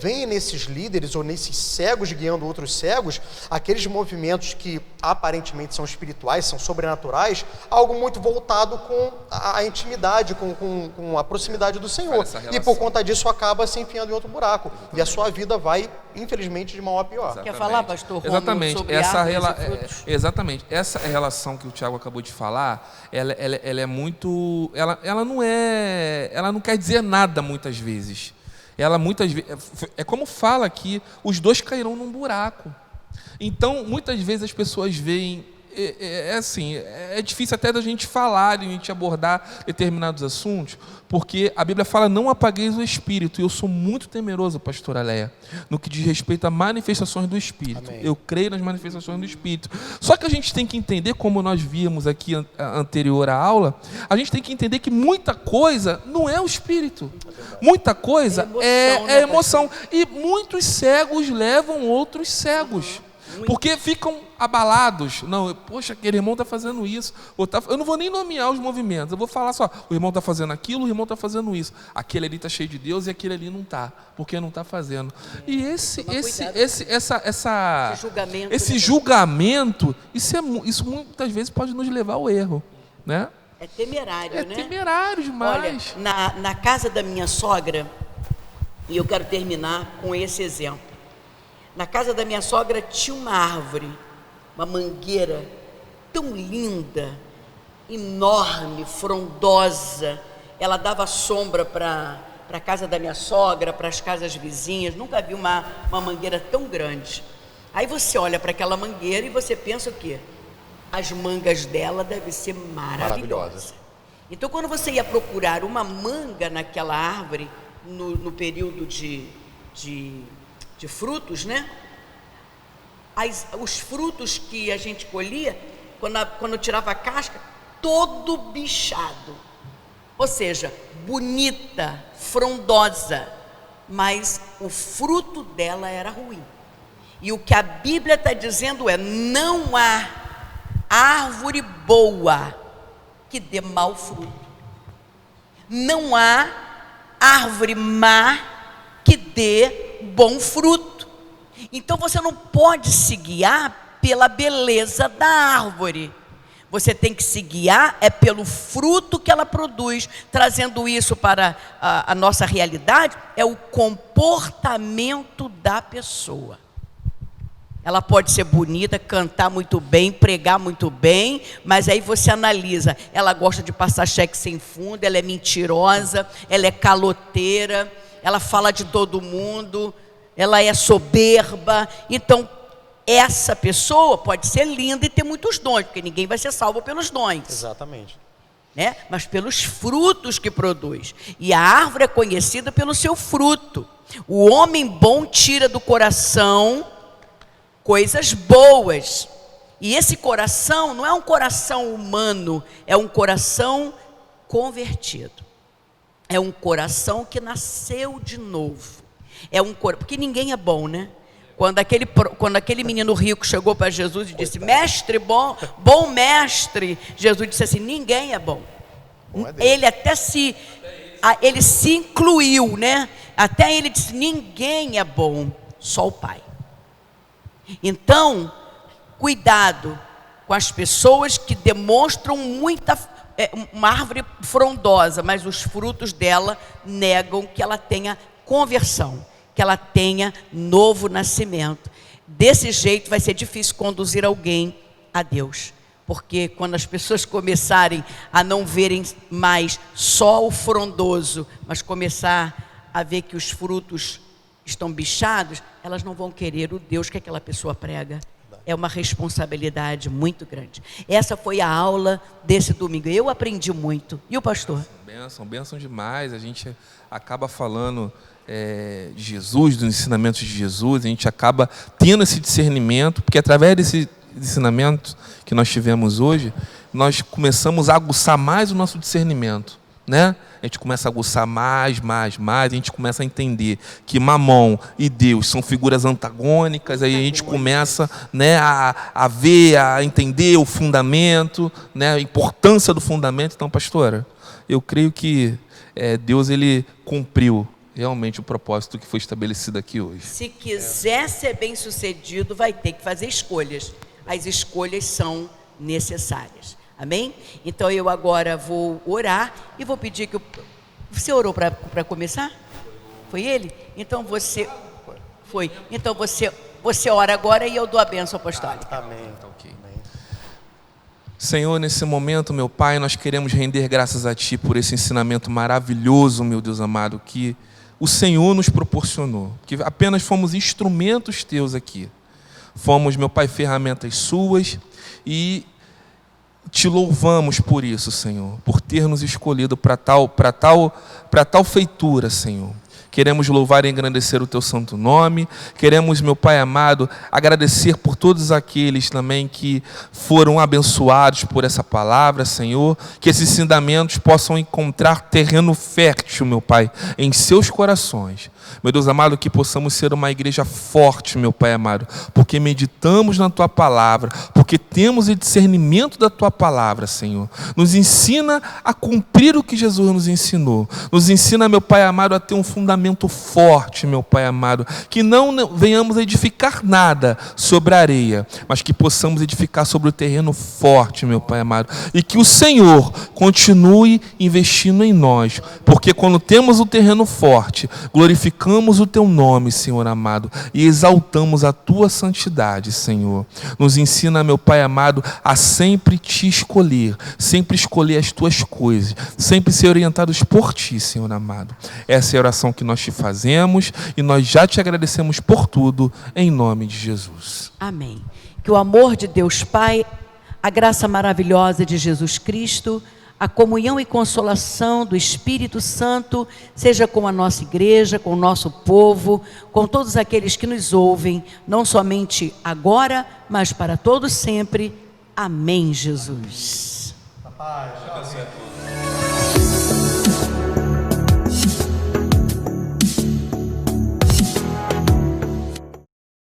Speaker 3: veem nesses líderes ou nesses cegos guiando outros cegos, aqueles movimentos que aparentemente são espirituais, são sobrenaturais, algo muito voltado com a intimidade, com a proximidade do Senhor. E por conta disso acaba se enfiando em outro buraco. E a sua vida vai, infelizmente, de mal a pior.
Speaker 2: Quer falar, pastor Romulo,
Speaker 4: exatamente,
Speaker 2: sobre árvores e frutos?
Speaker 4: Exatamente. Essa relação que o Tiago acabou de falar, ela é muito... Ela não quer dizer nada muitas vezes. Ela muitas vezes... É como fala aqui, os dois cairão num buraco. Então, muitas vezes as pessoas veem... É difícil até da gente falar, a gente abordar determinados assuntos, porque a Bíblia fala: não apagueis o Espírito. E eu sou muito temeroso, pastora Leia, no que diz respeito a manifestações do Espírito. Amém. Eu creio nas manifestações do Espírito. Só que a gente tem que entender, como nós víamos aqui anterior à aula, a gente tem que entender que muita coisa não é o Espírito. Muita coisa é emoção. E muitos cegos levam outros cegos. Porque ficam abalados. Não, poxa, aquele irmão está fazendo isso. Eu não vou nem nomear os movimentos. Eu vou falar só, o irmão está fazendo aquilo, o irmão está fazendo isso. Aquele ali está cheio de Deus e aquele ali não está. Porque não está fazendo. E esse julgamento, isso muitas vezes pode nos levar ao erro, né?
Speaker 2: É temerário, né?
Speaker 4: É temerário demais.
Speaker 2: Olha, na casa da minha sogra, e eu quero terminar com esse exemplo. Na casa da minha sogra tinha uma árvore, uma mangueira tão linda, enorme, frondosa. Ela dava sombra para a casa da minha sogra, para as casas vizinhas. Nunca vi uma mangueira tão grande. Aí você olha para aquela mangueira e você pensa o quê? As mangas dela devem ser maravilhosas. Então, quando você ia procurar uma manga naquela árvore, no período de frutos, né? Os frutos que a gente colhia, quando tirava a casca, todo bichado. Ou seja, bonita, frondosa, mas o fruto dela era ruim. E o que a Bíblia está dizendo é: não há árvore boa que dê mau fruto. Não há árvore má que dê bom fruto. Então você não pode se guiar pela beleza da árvore. Você tem que se guiar pelo fruto que ela produz. Trazendo isso para a nossa realidade, é o comportamento da pessoa. Ela pode ser bonita, cantar muito bem, pregar muito bem, mas aí você analisa, ela gosta de passar cheque sem fundo, ela é mentirosa, ela é caloteira, ela fala de todo mundo, ela é soberba. Então, essa pessoa pode ser linda e ter muitos dons, porque ninguém vai ser salvo pelos dons.
Speaker 3: Exatamente.
Speaker 2: Né? Mas pelos frutos que produz. E a árvore é conhecida pelo seu fruto. O homem bom tira do coração coisas boas. E esse coração não é um coração humano, é um coração convertido. É um coração que nasceu de novo. Porque ninguém é bom, né? Quando aquele menino rico chegou para Jesus e disse: mestre, bom mestre, Jesus disse assim: ninguém é bom. Ele até se incluiu, né? Até ele disse: ninguém é bom, só o Pai. Então, cuidado com as pessoas que demonstram uma árvore frondosa, mas os frutos dela negam que ela tenha conversão, que ela tenha novo nascimento. Desse jeito vai ser difícil conduzir alguém a Deus, porque quando as pessoas começarem a não verem mais só o frondoso, mas começar a ver que os frutos estão bichados, elas não vão querer o Deus que aquela pessoa prega. É uma responsabilidade muito grande. Essa foi a aula desse domingo. Eu aprendi muito. E o pastor?
Speaker 4: Bênção demais. A gente acaba falando de Jesus, dos ensinamentos de Jesus. A gente acaba tendo esse discernimento, porque através desse ensinamento que nós tivemos hoje, nós começamos a aguçar mais o nosso discernimento, né? A gente começa a aguçar mais, a gente começa a entender que Mamon e Deus são figuras antagônicas. Aí a gente começa, né, a ver, a entender o fundamento, né, a importância do fundamento. Então, pastora, eu creio que Deus, ele cumpriu realmente o propósito que foi estabelecido aqui hoje.
Speaker 2: Se quiser ser bem sucedido, vai ter que fazer escolhas. As escolhas são necessárias. Amém? Então eu agora vou orar e vou pedir que... Você orou para começar? Foi ele? Então você... Foi. Então você ora agora e eu dou a bênção apostólica.
Speaker 3: Amém.
Speaker 4: Okay. Senhor, nesse momento, meu Pai, nós queremos render graças a Ti por esse ensinamento maravilhoso, meu Deus amado, que o Senhor nos proporcionou. Que apenas fomos instrumentos Teus aqui. Fomos, meu Pai, ferramentas Suas, e Te louvamos por isso, Senhor, por ter nos escolhido para tal feitura, Senhor. queremos louvar e engrandecer o Teu santo nome, queremos, meu Pai amado, agradecer por todos aqueles também que foram abençoados por essa palavra, Senhor, que esses ensinamentos possam encontrar terreno fértil, meu Pai, em seus corações. Meu Deus amado, que possamos ser uma igreja forte, meu Pai amado, porque meditamos na Tua palavra, porque temos o discernimento da Tua palavra, Senhor. Nos ensina a cumprir o que Jesus nos ensinou. Nos ensina, meu Pai amado, a ter um fundamento forte, meu Pai amado, que não venhamos a edificar nada sobre a areia, mas que possamos edificar sobre o terreno forte, meu Pai amado, e que o Senhor continue investindo em nós, porque quando temos o terreno forte, glorificamos o Teu nome, Senhor amado, e exaltamos a Tua santidade, Senhor. Nos ensina, meu Pai amado, a sempre Te escolher, sempre escolher as Tuas coisas, sempre ser orientados por Ti, Senhor amado. Essa é a oração que nós Te fazemos e nós já Te agradecemos por tudo, em nome de Jesus.
Speaker 2: Amém. Que o amor de Deus Pai, a graça maravilhosa de Jesus Cristo, a comunhão e consolação do Espírito Santo seja com a nossa igreja, com o nosso povo, com todos aqueles que nos ouvem, não somente agora, mas para todos sempre. Amém, Jesus.
Speaker 3: Paz.